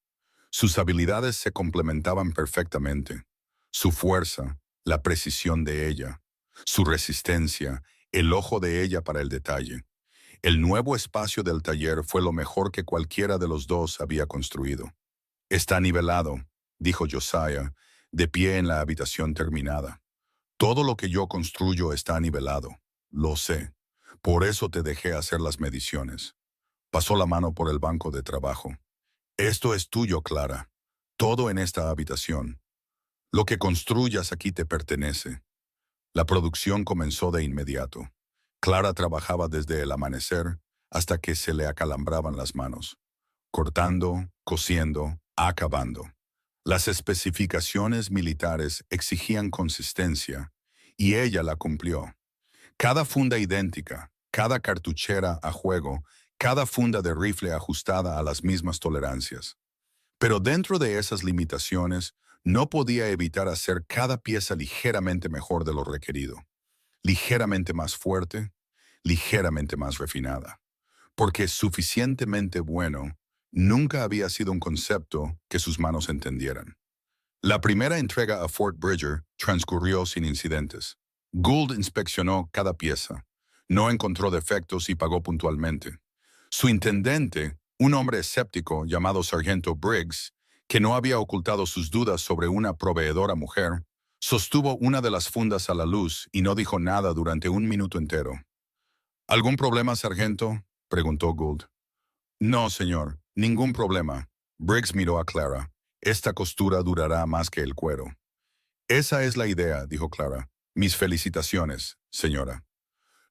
Sus habilidades se complementaban perfectamente. Su fuerza, la precisión de ella, su resistencia, el ojo de ella para el detalle. El nuevo espacio del taller fue lo mejor que cualquiera de los dos había construido. Está nivelado, dijo Josiah, de pie en la habitación terminada. Todo lo que yo construyo está nivelado. Lo sé. Por eso te dejé hacer las mediciones. Pasó la mano por el banco de trabajo. Esto es tuyo, Clara. Todo en esta habitación. Lo que construyas aquí te pertenece. La producción comenzó de inmediato. Clara trabajaba desde el amanecer hasta que se le acalambraban las manos, cortando, cosiendo, acabando. Las especificaciones militares exigían consistencia, y ella la cumplió. Cada funda idéntica, cada cartuchera a juego, cada funda de rifle ajustada a las mismas tolerancias. Pero dentro de esas limitaciones, no podía evitar hacer cada pieza ligeramente mejor de lo requerido, ligeramente más fuerte, ligeramente más refinada. Porque suficientemente bueno nunca había sido un concepto que sus manos entendieran. La primera entrega a Fort Bridger transcurrió sin incidentes. Gould inspeccionó cada pieza, no encontró defectos y pagó puntualmente. Su intendente, un hombre escéptico llamado Sargento Briggs, que no había ocultado sus dudas sobre una proveedora mujer, sostuvo una de las fundas a la luz y no dijo nada durante un minuto entero. ¿Algún problema, sargento?, preguntó Gould. No, señor, ningún problema. Briggs miró a Clara. Esta costura durará más que el cuero. Esa es la idea, dijo Clara. Mis felicitaciones, señora.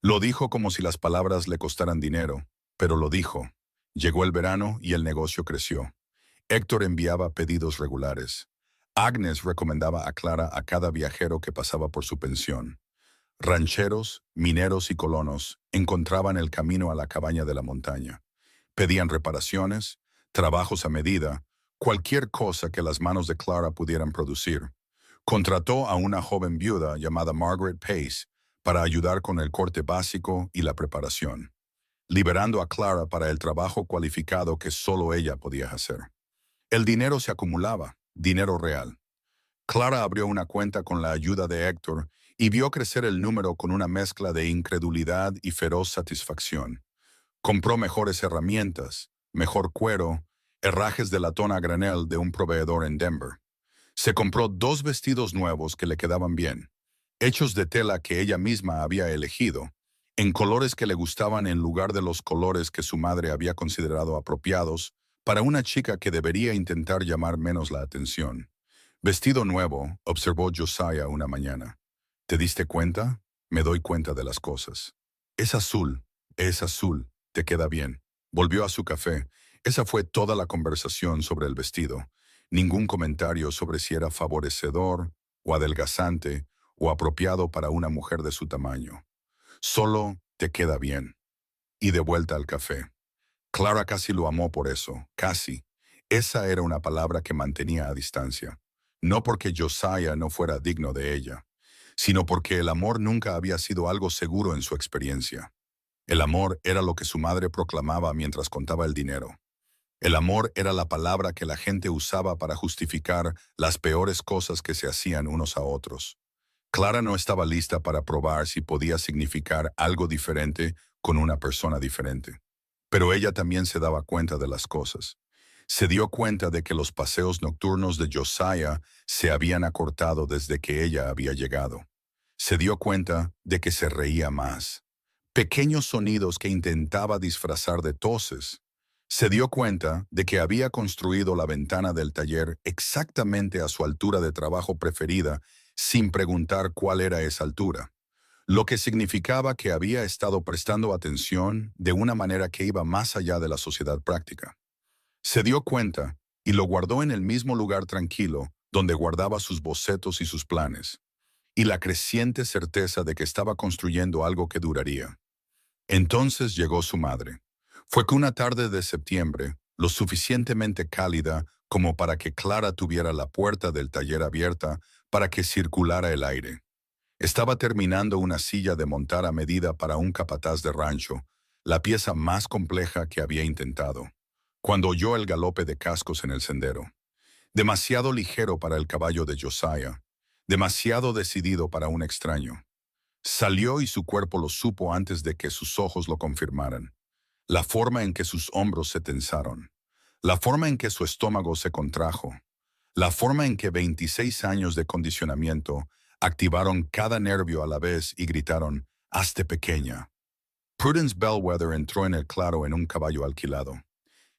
Lo dijo como si las palabras le costaran dinero, pero lo dijo. Llegó el verano y el negocio creció. Héctor enviaba pedidos regulares. Agnes recomendaba a Clara a cada viajero que pasaba por su pensión. Rancheros, mineros y colonos encontraban el camino a la cabaña de la montaña. Pedían reparaciones, trabajos a medida, cualquier cosa que las manos de Clara pudieran producir. Contrató a una joven viuda llamada Margaret Pace para ayudar con el corte básico y la preparación, liberando a Clara para el trabajo cualificado que solo ella podía hacer. El dinero se acumulaba, dinero real. Clara abrió una cuenta con la ayuda de Héctor y vio crecer el número con una mezcla de incredulidad y feroz satisfacción. Compró mejores herramientas, mejor cuero, herrajes de latón a granel de un proveedor en Denver. Se compró 2 vestidos nuevos que le quedaban bien, hechos de tela que ella misma había elegido, en colores que le gustaban en lugar de los colores que su madre había considerado apropiados para una chica que debería intentar llamar menos la atención. Vestido nuevo, observó Josiah una mañana. ¿Te diste cuenta? Me doy cuenta de las cosas. Es azul, te queda bien. Volvió a su café. Esa fue toda la conversación sobre el vestido. Ningún comentario sobre si era favorecedor o adelgazante o apropiado para una mujer de su tamaño. Solo te queda bien. Y de vuelta al café. Clara casi lo amó por eso, casi. Esa era una palabra que mantenía a distancia. No porque Josiah no fuera digno de ella, sino porque el amor nunca había sido algo seguro en su experiencia. El amor era lo que su madre proclamaba mientras contaba el dinero. El amor era la palabra que la gente usaba para justificar las peores cosas que se hacían unos a otros. Clara no estaba lista para probar si podía significar algo diferente con una persona diferente. Pero ella también se daba cuenta de las cosas. Se dio cuenta de que los paseos nocturnos de Josiah se habían acortado desde que ella había llegado. Se dio cuenta de que se reía más. Pequeños sonidos que intentaba disfrazar de toses. Se dio cuenta de que había construido la ventana del taller exactamente a su altura de trabajo preferida sin preguntar cuál era esa altura, lo que significaba que había estado prestando atención de una manera que iba más allá de la sociedad práctica. Se dio cuenta y lo guardó en el mismo lugar tranquilo donde guardaba sus bocetos y sus planes, y la creciente certeza de que estaba construyendo algo que duraría. Entonces llegó su madre. Fue que una tarde de septiembre, lo suficientemente cálida como para que Clara tuviera la puerta del taller abierta para que circulara el aire. Estaba terminando una silla de montar a medida para un capataz de rancho, la pieza más compleja que había intentado, cuando oyó el galope de cascos en el sendero. Demasiado ligero para el caballo de Josiah, demasiado decidido para un extraño. Salió y su cuerpo lo supo antes de que sus ojos lo confirmaran. La forma en que sus hombros se tensaron, la forma en que su estómago se contrajo, la forma en que 26 años de condicionamiento activaron cada nervio a la vez y gritaron, «Hazte pequeña». Prudence Bellwether entró en el claro en un caballo alquilado.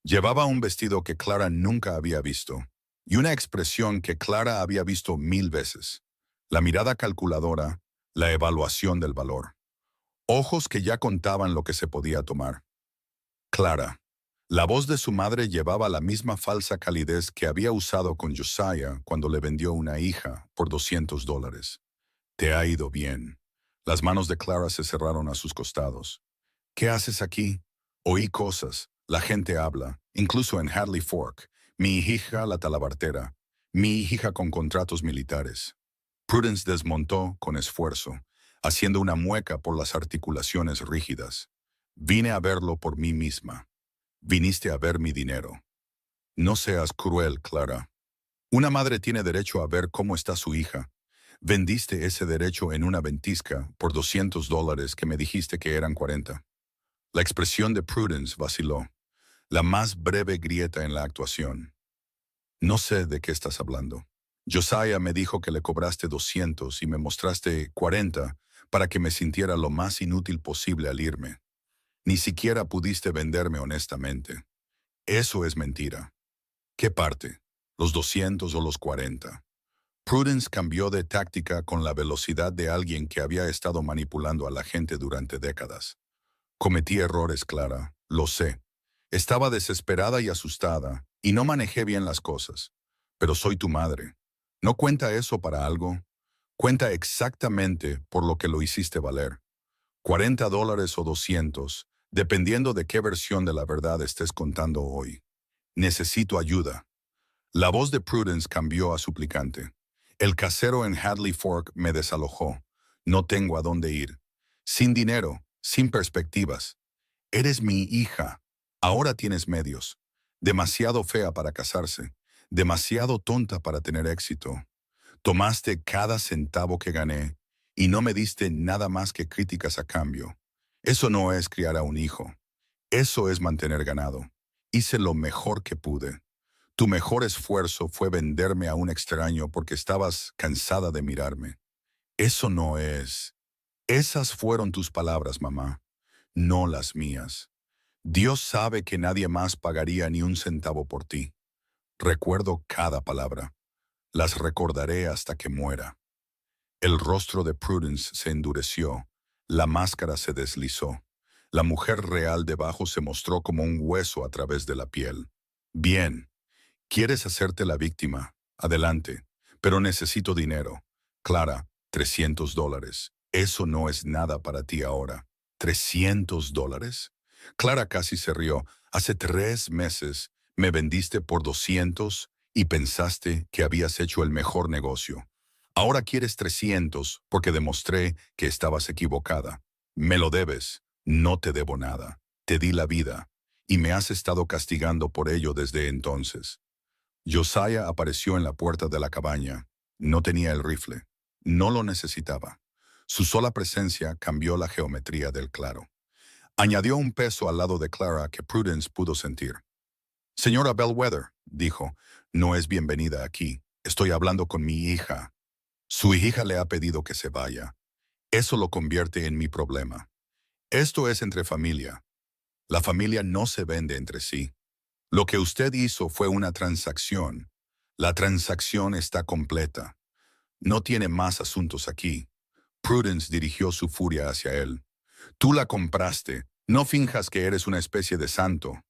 Llevaba un vestido que Clara nunca había visto y una expresión que Clara había visto 1000 veces. La mirada calculadora, la evaluación del valor. Ojos que ya contaban lo que se podía tomar. Clara. La voz de su madre llevaba la misma falsa calidez que había usado con Josiah cuando le vendió una hija por $200. Te ha ido bien. Las manos de Clara se cerraron a sus costados. ¿Qué haces aquí? Oí cosas. La gente habla, incluso en Hadley Fork. Mi hija la talabartera. Mi hija con contratos militares. Prudence desmontó con esfuerzo, haciendo una mueca por las articulaciones rígidas. Vine a verlo por mí misma. Viniste a ver mi dinero. No seas cruel, Clara. Una madre tiene derecho a ver cómo está su hija. Vendiste ese derecho en una ventisca por $200 que me dijiste que eran 40. La expresión de Prudence vaciló. La más breve grieta en la actuación. No sé de qué estás hablando. Josiah me dijo que le cobraste 200 y me mostraste 40 para que me sintiera lo más inútil posible al irme. Ni siquiera pudiste venderme honestamente. Eso es mentira. ¿Qué parte? ¿Los 200 o los 40? Prudence cambió de táctica con la velocidad de alguien que había estado manipulando a la gente durante décadas. Cometí errores, Clara, lo sé. Estaba desesperada y asustada, y no manejé bien las cosas. Pero soy tu madre. ¿No cuenta eso para algo? Cuenta exactamente por lo que lo hiciste valer. $40 o 200, dependiendo de qué versión de la verdad estés contando hoy. Necesito ayuda. La voz de Prudence cambió a suplicante. El casero en Hadley Fork me desalojó. No tengo a dónde ir. Sin dinero, sin perspectivas. Eres mi hija. Ahora tienes medios. Demasiado fea para casarse. Demasiado tonta para tener éxito. Tomaste cada centavo que gané y no me diste nada más que críticas a cambio. Eso no es criar a un hijo. Eso es mantener ganado. Hice lo mejor que pude. Tu mejor esfuerzo fue venderme a un extraño porque estabas cansada de mirarme. Eso no es. Esas fueron tus palabras, mamá, no las mías. Dios sabe que nadie más pagaría ni un centavo por ti. Recuerdo cada palabra. Las recordaré hasta que muera. El rostro de Prudence se endureció. La máscara se deslizó. La mujer real debajo se mostró como un hueso a través de la piel. Bien. ¿Quieres hacerte la víctima? Adelante. Pero necesito dinero. Clara, $300. Eso no es nada para ti ahora. ¿$300? Clara casi se rió. Hace 3 meses me vendiste por 200 y pensaste que habías hecho el mejor negocio. Ahora quieres 300 porque demostré que estabas equivocada. Me lo debes. No te debo nada. Te di la vida y me has estado castigando por ello desde entonces. Josiah apareció en la puerta de la cabaña. No tenía el rifle. No lo necesitaba. Su sola presencia cambió la geometría del claro. Añadió un peso al lado de Clara que Prudence pudo sentir. «Señora Bellwether», dijo, «no es bienvenida aquí. Estoy hablando con mi hija. Su hija le ha pedido que se vaya. Eso lo convierte en mi problema. Esto es entre familia. La familia no se vende entre sí. Lo que usted hizo fue una transacción. La transacción está completa. No tiene más asuntos aquí». Prudence dirigió su furia hacia él. «Tú la compraste. No finjas que eres una especie de santo.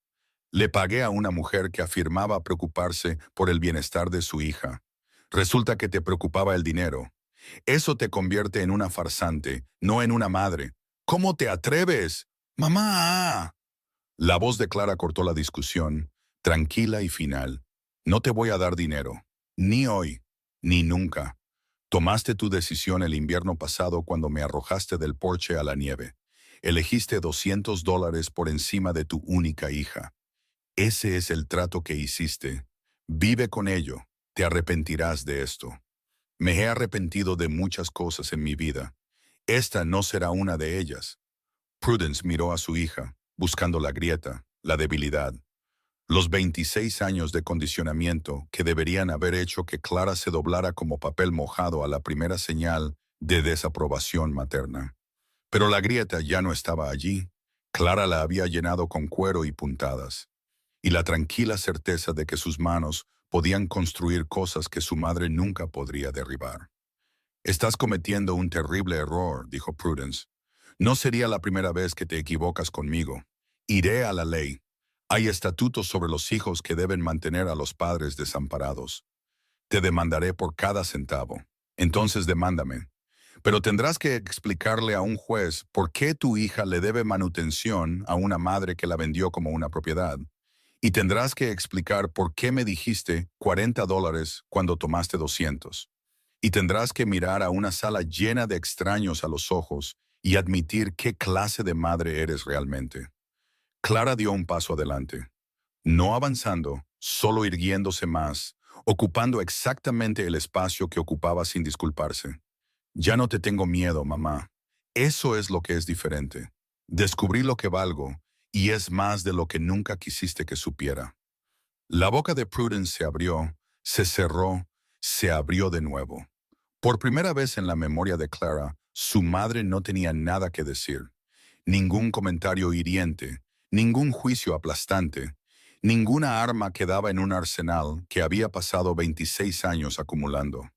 Le pagué a una mujer que afirmaba preocuparse por el bienestar de su hija. Resulta que te preocupaba el dinero. Eso te convierte en una farsante, no en una madre. ¿Cómo te atreves? ¡Mamá!». La voz de Clara cortó la discusión, tranquila y final. «No te voy a dar dinero. Ni hoy, ni nunca. Tomaste tu decisión el invierno pasado cuando me arrojaste del porche a la nieve. Elegiste $200 por encima de tu única hija. Ese es el trato que hiciste. Vive con ello. te arrepentirás de esto. Me he arrepentido de muchas cosas en mi vida. Esta no será una de ellas. Prudence miró a su hija, buscando la grieta, la debilidad. Los 26 años de condicionamiento que deberían haber hecho que Clara se doblara como papel mojado a la primera señal de desaprobación materna. Pero la grieta ya no estaba allí. Clara la había llenado con cuero y puntadas, y la tranquila certeza de que sus manos podían construir cosas que su madre nunca podría derribar. Estás cometiendo un terrible error, dijo Prudence. No sería la primera vez que te equivocas conmigo. Iré a la ley. Hay estatutos sobre los hijos que deben mantener a los padres desamparados. Te demandaré por cada centavo. Entonces demándame. Pero tendrás que explicarle a un juez por qué tu hija le debe manutención a una madre que la vendió como una propiedad. Y tendrás que explicar por qué me dijiste $40 cuando tomaste 200. Y tendrás que mirar a una sala llena de extraños a los ojos y admitir qué clase de madre eres realmente. Clara dio un paso adelante, no avanzando, solo irguiéndose más, ocupando exactamente el espacio que ocupaba sin disculparse. Ya no te tengo miedo, mamá. Eso es lo que es diferente. Descubrí lo que valgo, y es más de lo que nunca quisiste que supiera. La boca de Prudence se abrió, se cerró, se abrió de nuevo. Por primera vez en la memoria de Clara, su madre no tenía nada que decir. Ningún comentario hiriente, ningún juicio aplastante, ninguna arma quedaba en un arsenal que había pasado 26 años acumulando.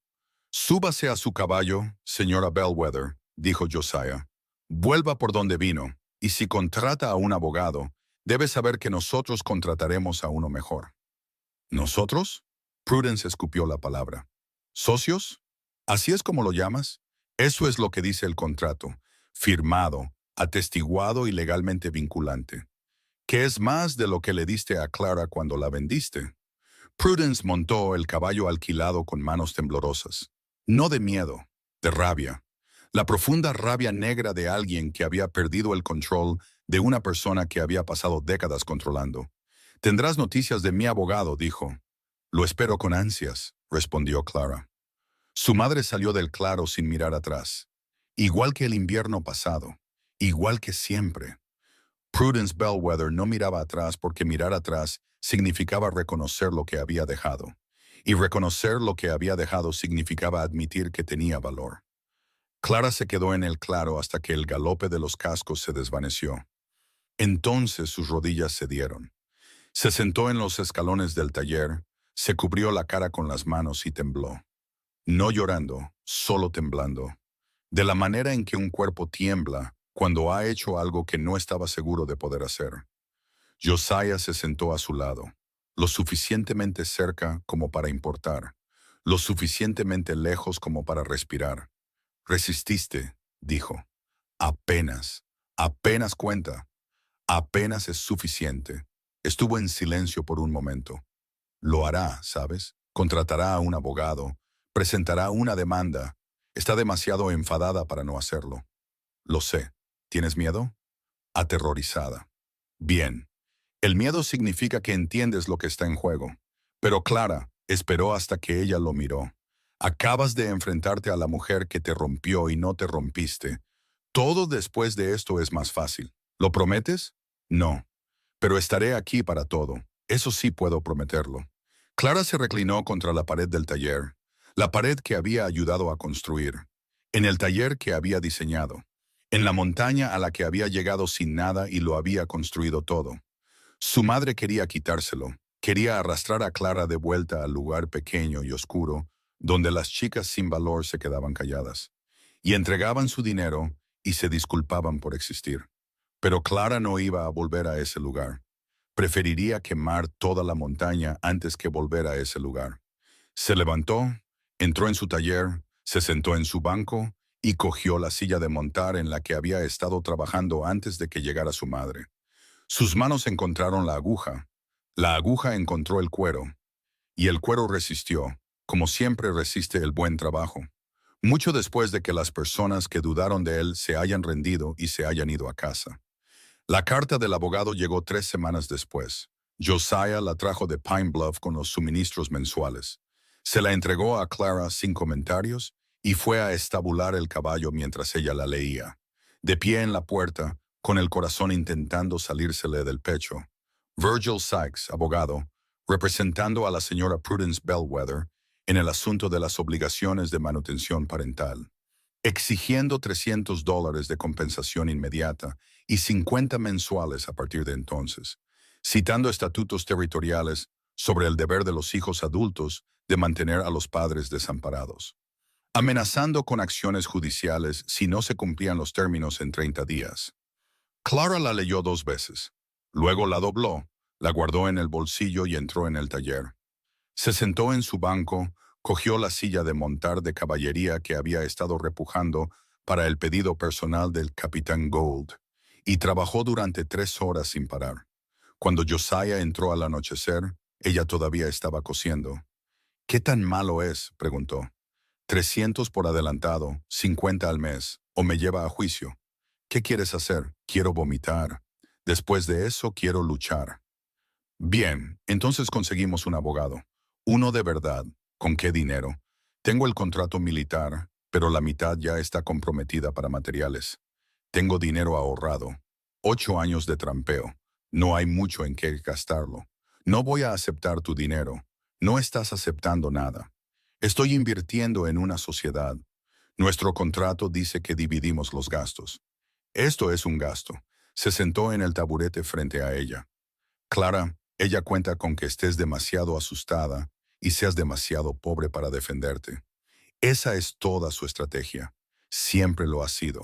«Súbase a su caballo, señora Bellwether», dijo Josiah. «Vuelva por donde vino, y si contrata a un abogado, debe saber que nosotros contrataremos a uno mejor». ¿Nosotros? Prudence escupió la palabra. ¿Socios? ¿Así es como lo llamas? Eso es lo que dice el contrato, firmado, atestiguado y legalmente vinculante. ¿Qué es más de lo que le diste a Clara cuando la vendiste? Prudence montó el caballo alquilado con manos temblorosas. No de miedo, de rabia. La profunda rabia negra de alguien que había perdido el control de una persona que había pasado décadas controlando. «Tendrás noticias de mi abogado», dijo. «Lo espero con ansias», respondió Clara. Su madre salió del claro sin mirar atrás. Igual que el invierno pasado, igual que siempre. Prudence Bellwether no miraba atrás porque mirar atrás significaba reconocer lo que había dejado. Y reconocer lo que había dejado significaba admitir que tenía valor. Clara se quedó en el claro hasta que el galope de los cascos se desvaneció. Entonces sus rodillas cedieron. Se sentó en los escalones del taller, se cubrió la cara con las manos y tembló. No llorando, solo temblando. De la manera en que un cuerpo tiembla cuando ha hecho algo que no estaba seguro de poder hacer. Josiah se sentó a su lado, lo suficientemente cerca como para importar, lo suficientemente lejos como para respirar. «Resististe», dijo. «Apenas, apenas cuenta. Apenas es suficiente». Estuvo en silencio por un momento. Lo hará, ¿sabes? Contratará a un abogado, presentará una demanda. Está demasiado enfadada para no hacerlo. Lo sé. ¿Tienes miedo? Aterrorizada. Bien. El miedo significa que entiendes lo que está en juego. Pero Clara esperó hasta que ella lo miró. Acabas de enfrentarte a la mujer que te rompió y no te rompiste. Todo después de esto es más fácil. ¿Lo prometes? No. Pero estaré aquí para todo. Eso sí puedo prometerlo. Clara se reclinó contra la pared del taller, la pared que había ayudado a construir, en el taller que había diseñado, en la montaña a la que había llegado sin nada y lo había construido todo. Su madre quería quitárselo, quería arrastrar a Clara de vuelta al lugar pequeño y oscuro, donde las chicas sin valor se quedaban calladas, y entregaban su dinero y se disculpaban por existir. Pero Clara no iba a volver a ese lugar. Preferiría quemar toda la montaña antes que volver a ese lugar. Se levantó, entró en su taller, se sentó en su banco y cogió la silla de montar en la que había estado trabajando antes de que llegara su madre. Sus manos encontraron la aguja encontró el cuero, y el cuero resistió, como siempre resiste el buen trabajo. Mucho después de que las personas que dudaron de él se hayan rendido y se hayan ido a casa. La carta del abogado llegó 3 semanas después. Josiah la trajo de Pine Bluff con los suministros mensuales. Se la entregó a Clara sin comentarios y fue a estabular el caballo mientras ella la leía. De pie en la puerta, con el corazón intentando salírsele del pecho, Virgil Sykes, abogado, representando a la señora Prudence Bellwether en el asunto de las obligaciones de manutención parental, exigiendo $300 de compensación inmediata y 50 mensuales a partir de entonces, citando estatutos territoriales sobre el deber de los hijos adultos de mantener a los padres desamparados, amenazando con acciones judiciales si no se cumplían los términos en 30 días. Clara la leyó 2 veces. Luego la dobló, la guardó en el bolsillo y entró en el taller. Se sentó en su banco, cogió la silla de montar de caballería que había estado repujando para el pedido personal del capitán Gould, y trabajó durante 3 horas sin parar. Cuando Josiah entró al anochecer, ella todavía estaba cosiendo. ¿Qué tan malo es?, preguntó. 300 por adelantado, 50 al mes, o me lleva a juicio. ¿Qué quieres hacer? Quiero vomitar. Después de eso, quiero luchar. Bien, entonces conseguimos un abogado. Uno de verdad. ¿Con qué dinero? Tengo el contrato militar, pero la mitad ya está comprometida para materiales. Tengo dinero ahorrado. 8 años de trampeo. No hay mucho en qué gastarlo. No voy a aceptar tu dinero. No estás aceptando nada. Estoy invirtiendo en una sociedad. Nuestro contrato dice que dividimos los gastos. Esto es un gasto. Se sentó en el taburete frente a ella. Clara, ella cuenta con que estés demasiado asustada y seas demasiado pobre para defenderte. Esa es toda su estrategia. Siempre lo ha sido.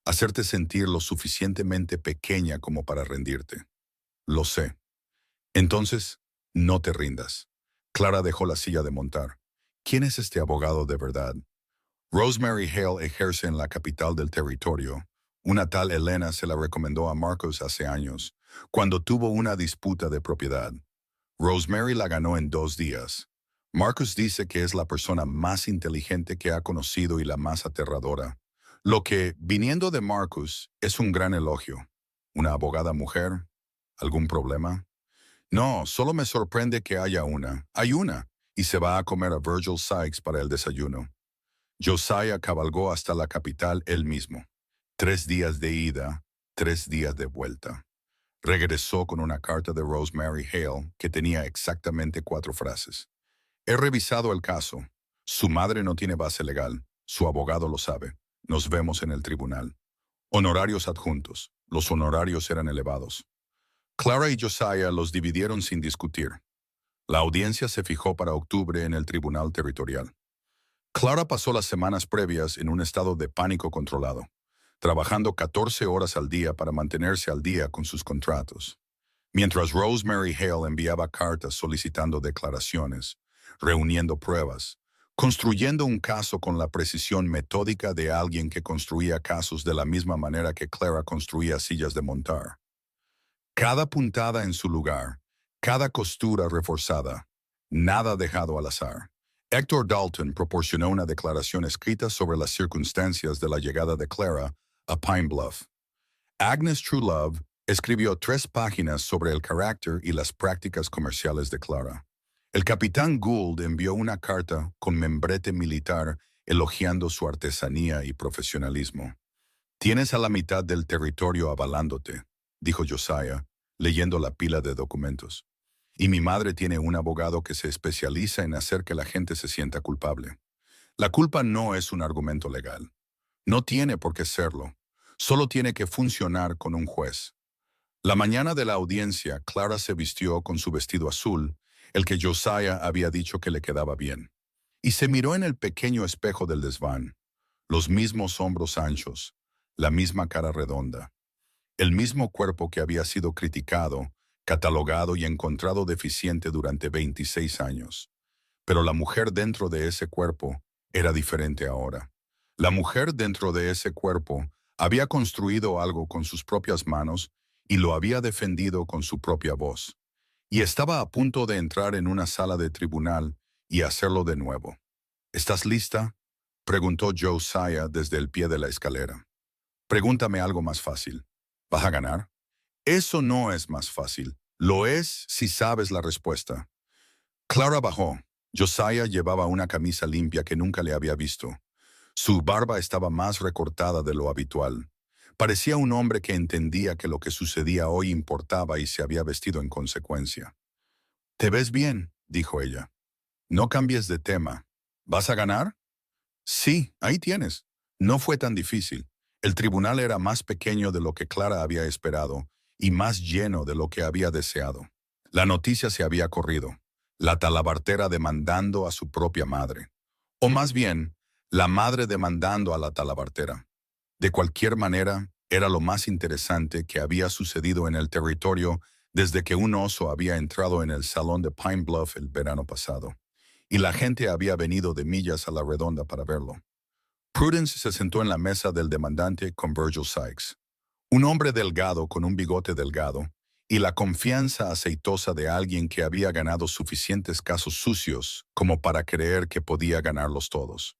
Hacerte sentir lo suficientemente pequeña como para rendirte. Lo sé. Entonces, no te rindas. Clara dejó la silla de montar. ¿Quién es este abogado de verdad? Rosemary Hale ejerce en la capital del territorio. Una tal Elena se la recomendó a Marcus hace años, cuando tuvo una disputa de propiedad. Rosemary la ganó en 2 días. Marcus dice que es la persona más inteligente que ha conocido y la más aterradora. Lo que, viniendo de Marcus, es un gran elogio. ¿Una abogada mujer? ¿Algún problema? No, solo me sorprende que haya una. Hay una, y se va a comer a Virgil Sykes para el desayuno. Josiah cabalgó hasta la capital él mismo. 3 días de ida, 3 días de vuelta. Regresó con una carta de Rosemary Hale que tenía exactamente 4 frases. He revisado el caso. Su madre no tiene base legal. Su abogado lo sabe. Nos vemos en el tribunal. Honorarios adjuntos. Los honorarios eran elevados. Clara y Josiah los dividieron sin discutir. La audiencia se fijó para octubre en el tribunal territorial. Clara pasó las semanas previas en un estado de pánico controlado, trabajando 14 horas al día para mantenerse al día con sus contratos. Mientras Rosemary Hale enviaba cartas solicitando declaraciones, reuniendo pruebas, construyendo un caso con la precisión metódica de alguien que construía casos de la misma manera que Clara construía sillas de montar. Cada puntada en su lugar, cada costura reforzada, nada dejado al azar. Héctor Dalton proporcionó una declaración escrita sobre las circunstancias de la llegada de Clara a Pine Bluff. Agnes Truelove escribió 3 páginas sobre el carácter y las prácticas comerciales de Clara. El capitán Gould envió una carta con membrete militar elogiando su artesanía y profesionalismo. Tienes a la mitad del territorio avalándote, dijo Josiah, leyendo la pila de documentos. Y mi madre tiene un abogado que se especializa en hacer que la gente se sienta culpable. La culpa no es un argumento legal. No tiene por qué serlo. Solo tiene que funcionar con un juez. La mañana de la audiencia, Clara se vistió con su vestido azul, el que Josiah había dicho que le quedaba bien, y se miró en el pequeño espejo del desván. Los mismos hombros anchos, la misma cara redonda, el mismo cuerpo que había sido criticado, catalogado y encontrado deficiente durante 26 años. Pero la mujer dentro de ese cuerpo era diferente ahora. La mujer dentro de ese cuerpo había construido algo con sus propias manos y lo había defendido con su propia voz. Y estaba a punto de entrar en una sala de tribunal y hacerlo de nuevo. ¿Estás lista?, preguntó Josiah desde el pie de la escalera. Pregúntame algo más fácil. ¿Vas a ganar? Eso no es más fácil. Lo es si sabes la respuesta. Clara bajó. Josiah llevaba una camisa limpia que nunca le había visto. Su barba estaba más recortada de lo habitual. Parecía un hombre que entendía que lo que sucedía hoy importaba y se había vestido en consecuencia. «Te ves bien», dijo ella. «No cambies de tema. ¿Vas a ganar?» «Sí, ahí tienes». No fue tan difícil. El tribunal era más pequeño de lo que Clara había esperado y más lleno de lo que había deseado. La noticia se había corrido. La talabartera demandando a su propia madre. O más bien, la madre demandando a la talabartera. De cualquier manera, era lo más interesante que había sucedido en el territorio desde que un oso había entrado en el salón de Pine Bluff el verano pasado, y la gente había venido de millas a la redonda para verlo. Prudence se sentó en la mesa del demandante con Virgil Sykes, un hombre delgado con un bigote delgado, y la confianza aceitosa de alguien que había ganado suficientes casos sucios como para creer que podía ganarlos todos.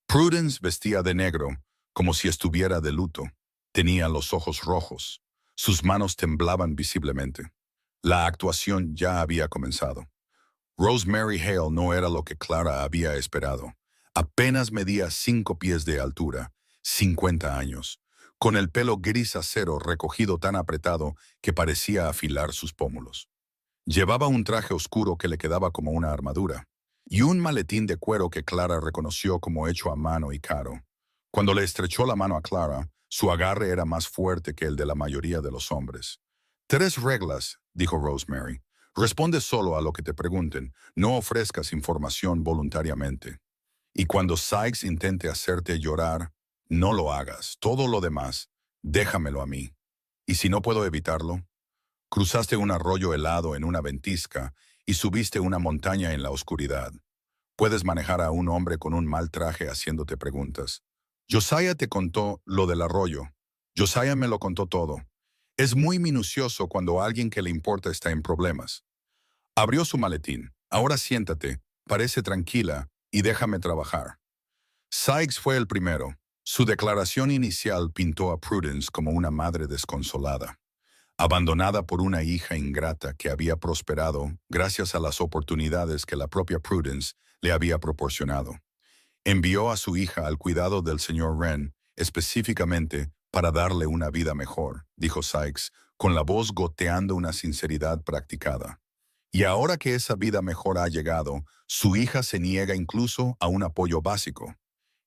Prudence vestía de negro, como si estuviera de luto. Tenía los ojos rojos. Sus manos temblaban visiblemente. La actuación ya había comenzado. Rosemary Hale no era lo que Clara había esperado. Apenas medía 5 pies de altura, 50 años, con el pelo gris acero recogido tan apretado que parecía afilar sus pómulos. Llevaba un traje oscuro que le quedaba como una armadura, y un maletín de cuero que Clara reconoció como hecho a mano y caro. Cuando le estrechó la mano a Clara, su agarre era más fuerte que el de la mayoría de los hombres. «3 reglas», dijo Rosemary. «Responde solo a lo que te pregunten, no ofrezcas información voluntariamente. Y cuando Sykes intente hacerte llorar, no lo hagas. Todo lo demás, déjamelo a mí. Y si no puedo evitarlo, cruzaste un arroyo helado en una ventisca y subiste una montaña en la oscuridad. Puedes manejar a un hombre con un mal traje haciéndote preguntas. Josiah te contó lo del arroyo. Josiah me lo contó todo. Es muy minucioso cuando alguien que le importa está en problemas. Abrió su maletín. Ahora siéntate, parece tranquila y déjame trabajar». Sykes fue el primero. Su declaración inicial pintó a Prudence como una madre desconsolada, abandonada por una hija ingrata que había prosperado gracias a las oportunidades que la propia Prudence le había proporcionado. Envió a su hija al cuidado del señor Wren, específicamente para darle una vida mejor, dijo Sykes, con la voz goteando una sinceridad practicada. Y ahora que esa vida mejor ha llegado, su hija se niega incluso a un apoyo básico.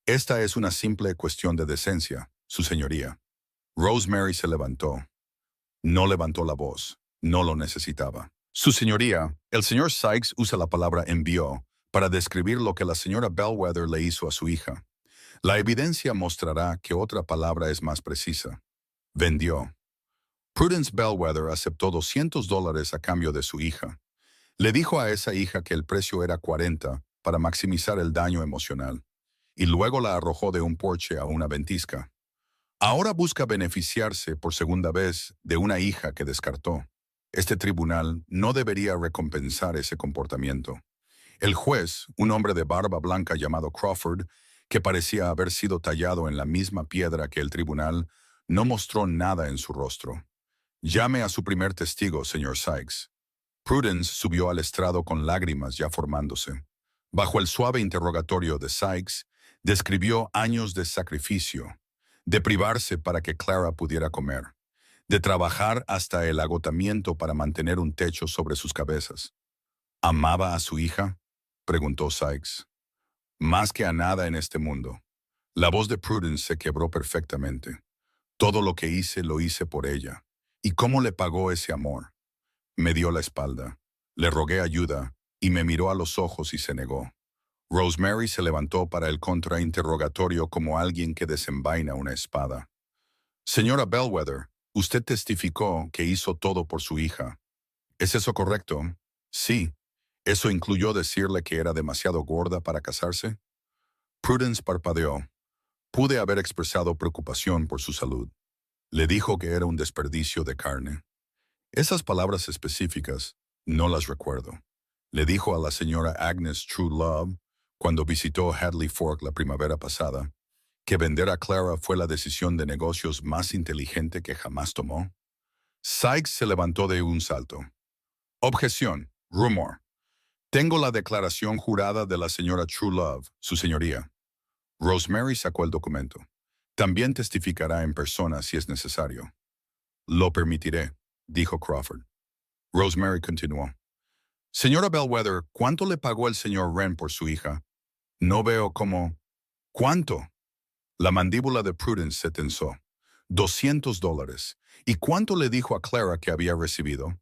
«Esta es una simple cuestión de decencia, su señoría». Rosemary se levantó. No levantó la voz. No lo necesitaba. «Su señoría, el señor Sykes usa la palabra envió para describir lo que la señora Bellwether le hizo a su hija. La evidencia mostrará que otra palabra es más precisa. Vendió». Prudence Bellwether aceptó $200 a cambio de su hija. Le dijo a esa hija que el precio era 40 para maximizar el daño emocional, y luego la arrojó de un porche a una ventisca. Ahora busca beneficiarse por segunda vez de una hija que descartó. Este tribunal no debería recompensar ese comportamiento. El juez, un hombre de barba blanca llamado Crawford, que parecía haber sido tallado en la misma piedra que el tribunal, no mostró nada en su rostro. «Llame a su primer testigo, señor Sykes». Prudence subió al estrado con lágrimas ya formándose. Bajo el suave interrogatorio de Sykes, describió años de sacrificio, de privarse para que Clara pudiera comer, de trabajar hasta el agotamiento para mantener un techo sobre sus cabezas. «¿Amaba a su hija?», preguntó Sykes. «Más que a nada en este mundo». La voz de Prudence se quebró perfectamente. «Todo lo que hice lo hice por ella. ¿Y cómo le pagó ese amor? Me dio la espalda. Le rogué ayuda y me miró a los ojos y se negó». Rosemary se levantó para el contrainterrogatorio como alguien que desenvaina una espada. «Señora Bellwether, usted testificó que hizo todo por su hija. ¿Es eso correcto?» «Sí». «¿Eso incluyó decirle que era demasiado gorda para casarse?» Prudence parpadeó. «Pude haber expresado preocupación por su salud». «Le dijo que era un desperdicio de carne». Esas palabras específicas no las recuerdo. Le dijo a la señora Agnes True Love, cuando visitó Hadley Fork la primavera pasada, que vender a Clara fue la decisión de negocios más inteligente que jamás tomó. Sykes se levantó de un salto. «Objeción. Rumor. Tengo la declaración jurada de la señora Truelove, su señoría. Rosemary sacó el documento. También testificará en persona si es necesario. Lo permitiré, dijo Crawford. Rosemary continuó. Señora Bellwether, ¿cuánto le pagó el señor Wren por su hija? No veo cómo. ¿Cuánto? La mandíbula de Prudence se tensó. $200. ¿Y cuánto le dijo a Clara que había recibido?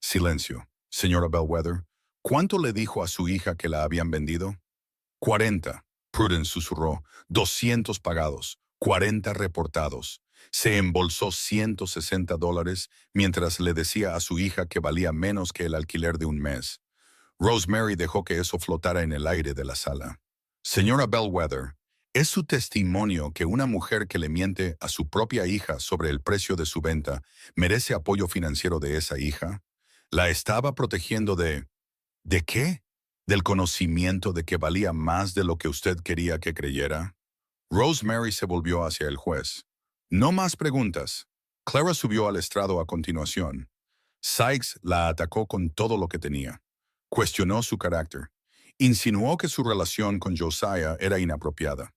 Silencio. Señora Bellwether, ¿cuánto le dijo a su hija que la habían vendido? 40. Prudence susurró. 200 pagados. 40 reportados. Se embolsó $160 mientras le decía a su hija que valía menos que el alquiler de un mes. Rosemary dejó que eso flotara en el aire de la sala. Señora Bellwether, ¿es su testimonio que una mujer que le miente a su propia hija sobre el precio de su venta merece apoyo financiero de esa hija? ¿La estaba protegiendo de... ¿De qué? ¿Del conocimiento de que valía más de lo que usted quería que creyera? Rosemary se volvió hacia el juez. No más preguntas. Clara subió al estrado a continuación. Sykes la atacó con todo lo que tenía. Cuestionó su carácter. Insinuó que su relación con Josiah era inapropiada.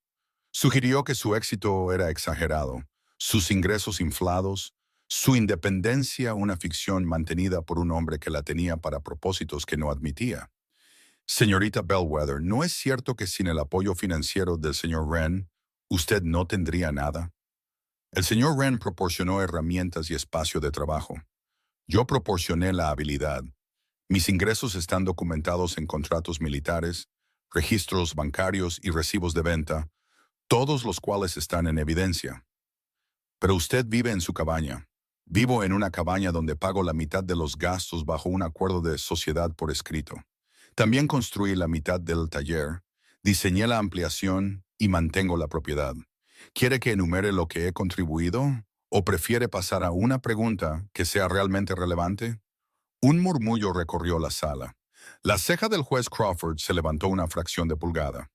Sugirió que su éxito era exagerado, sus ingresos inflados, su independencia una ficción mantenida por un hombre que la tenía para propósitos que no admitía. Señorita Bellwether, ¿no es cierto que sin el apoyo financiero del señor Wren, usted no tendría nada? El señor Wren proporcionó herramientas y espacio de trabajo. Yo proporcioné la habilidad. Mis ingresos están documentados en contratos militares, registros bancarios y recibos de venta, todos los cuales están en evidencia. Pero usted vive en su cabaña. Vivo en una cabaña donde pago la mitad de los gastos bajo un acuerdo de sociedad por escrito. También construí la mitad del taller, diseñé la ampliación y mantengo la propiedad. ¿Quiere que enumere lo que he contribuido? ¿O prefiere pasar a una pregunta que sea realmente relevante? Un murmullo recorrió la sala. La ceja del juez Crawford se levantó una fracción de pulgada.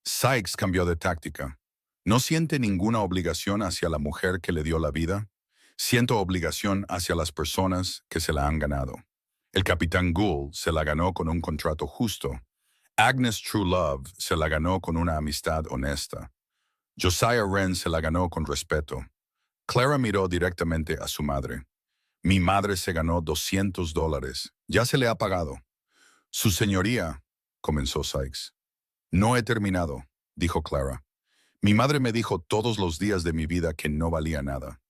Sykes cambió de táctica. ¿No siente ninguna obligación hacia la mujer que le dio la vida? Siento obligación hacia las personas que se la han ganado. El capitán Gould se la ganó con un contrato justo. Agnes Truelove se la ganó con una amistad honesta. Josiah Wren se la ganó con respeto. Clara miró directamente a su madre. Mi madre se ganó $200. Ya se le ha pagado. Su señoría, comenzó Sykes. No he terminado, dijo Clara. Mi madre me dijo todos los días de mi vida que no valía nada.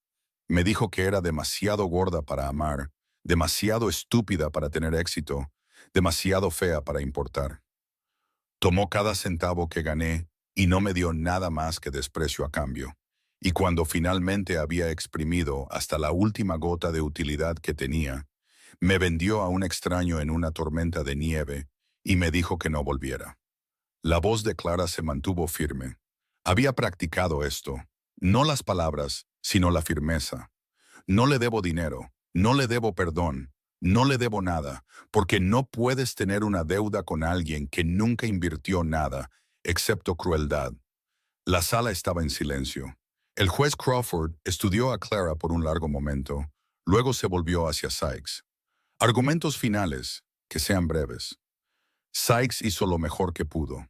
Me dijo que era demasiado gorda para amar, demasiado estúpida para tener éxito, demasiado fea para importar. Tomó cada centavo que gané y no me dio nada más que desprecio a cambio. Y cuando finalmente había exprimido hasta la última gota de utilidad que tenía, me vendió a un extraño en una tormenta de nieve y me dijo que no volviera. La voz de Clara se mantuvo firme. Había practicado esto, no las palabras, sino la firmeza. No le debo dinero, no le debo perdón, no le debo nada, porque no puedes tener una deuda con alguien que nunca invirtió nada, excepto crueldad. La sala estaba en silencio. El juez Crawford estudió a Clara por un largo momento, luego se volvió hacia Sykes. Argumentos finales, que sean breves. Sykes hizo lo mejor que pudo.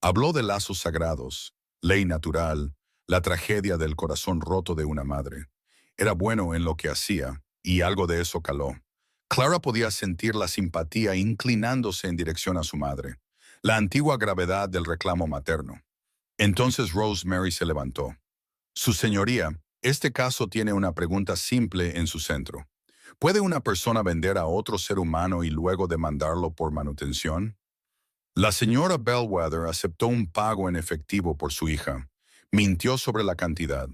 Habló de lazos sagrados, ley natural, la tragedia del corazón roto de una madre. Era bueno en lo que hacía, y algo de eso caló. Clara podía sentir la simpatía inclinándose en dirección a su madre, la antigua gravedad del reclamo materno. Entonces Rosemary se levantó. Su señoría, este caso tiene una pregunta simple en su centro. ¿Puede una persona vender a otro ser humano y luego demandarlo por manutención? La señora Bellwether aceptó un pago en efectivo por su hija. Mintió sobre la cantidad.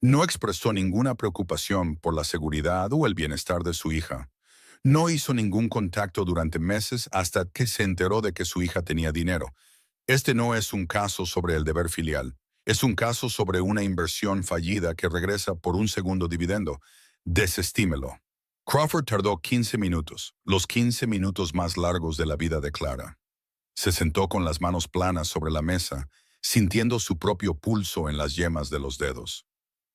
No expresó ninguna preocupación por la seguridad o el bienestar de su hija. No hizo ningún contacto durante meses hasta que se enteró de que su hija tenía dinero. Este no es un caso sobre el deber filial. Es un caso sobre una inversión fallida que regresa por un segundo dividendo. Desestímelo. Crawford tardó 15 minutos, los 15 minutos más largos de la vida de Clara. Se sentó con las manos planas sobre la mesa, sintiendo su propio pulso en las yemas de los dedos.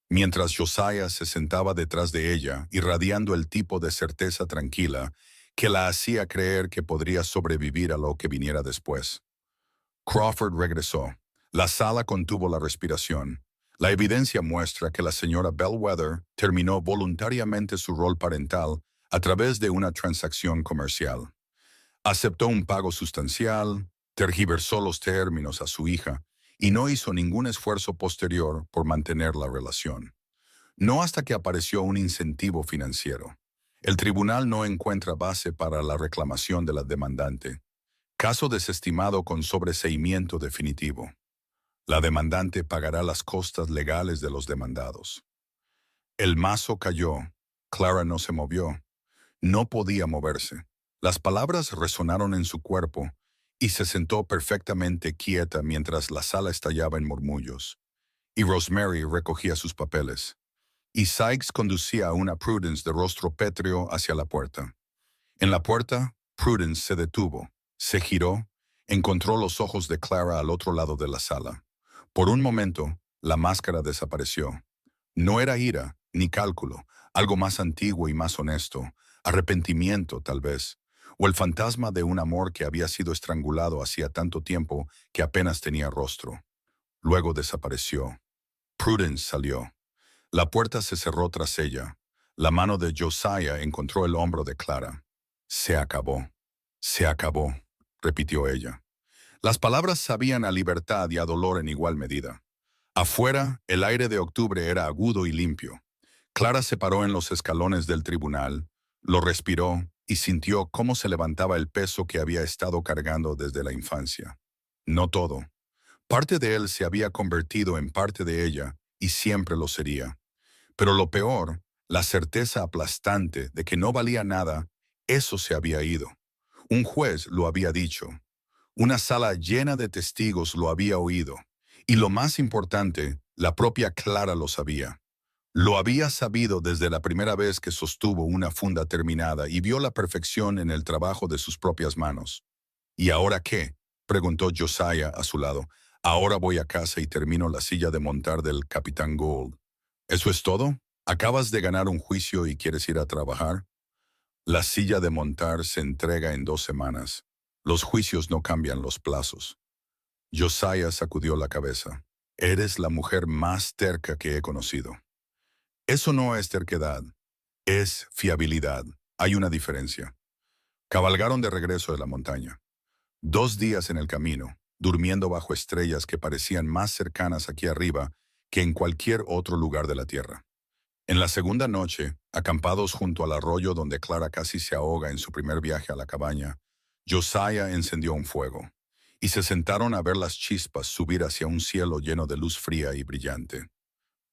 Mientras Josiah se sentaba detrás de ella, irradiando el tipo de certeza tranquila que la hacía creer que podría sobrevivir a lo que viniera después. Crawford regresó. La sala contuvo la respiración. La evidencia muestra que la señora Bellwether terminó voluntariamente su rol parental a través de una transacción comercial. Aceptó un pago sustancial, tergiversó los términos a su hija y no hizo ningún esfuerzo posterior por mantener la relación. No hasta que apareció un incentivo financiero. El tribunal no encuentra base para la reclamación de la demandante. Caso desestimado con sobreseimiento definitivo. La demandante pagará las costas legales de los demandados. El mazo cayó. Clara no se movió. No podía moverse. Las palabras resonaron en su cuerpo y se sentó perfectamente quieta mientras la sala estallaba en murmullos. Y Rosemary recogía sus papeles. Y Sykes conducía a una Prudence de rostro pétreo hacia la puerta. En la puerta, Prudence se detuvo, se giró, encontró los ojos de Clara al otro lado de la sala. Por un momento, la máscara desapareció. No era ira, ni cálculo, algo más antiguo y más honesto, arrepentimiento tal vez, o el fantasma de un amor que había sido estrangulado hacía tanto tiempo que apenas tenía rostro. Luego desapareció. Prudence salió. La puerta se cerró tras ella. La mano de Josiah encontró el hombro de Clara. Se acabó, repitió ella. Las palabras sabían a libertad y a dolor en igual medida. Afuera, el aire de octubre era agudo y limpio. Clara se paró en los escalones del tribunal, lo respiró y sintió cómo se levantaba el peso que había estado cargando desde la infancia. No todo. Parte de él se había convertido en parte de ella y siempre lo sería. Pero lo peor, la certeza aplastante de que no valía nada, eso se había ido. Un juez lo había dicho. Una sala llena de testigos lo había oído. Y lo más importante, la propia Clara lo sabía. Lo había sabido desde la primera vez que sostuvo una funda terminada y vio la perfección en el trabajo de sus propias manos. ¿Y ahora qué?, preguntó Josiah a su lado. Ahora voy a casa y termino la silla de montar del Capitán Gould. ¿Eso es todo? ¿Acabas de ganar un juicio y quieres ir a trabajar? La silla de montar se entrega en 2 semanas. Los juicios no cambian los plazos. Josiah sacudió la cabeza. Eres la mujer más terca que he conocido. Eso no es terquedad, es fiabilidad. Hay una diferencia. Cabalgaron de regreso de la montaña. 2 días en el camino, durmiendo bajo estrellas que parecían más cercanas aquí arriba que en cualquier otro lugar de la tierra. En la segunda noche, acampados junto al arroyo donde Clara casi se ahoga en su primer viaje a la cabaña, Josiah encendió un fuego, y se sentaron a ver las chispas subir hacia un cielo lleno de luz fría y brillante.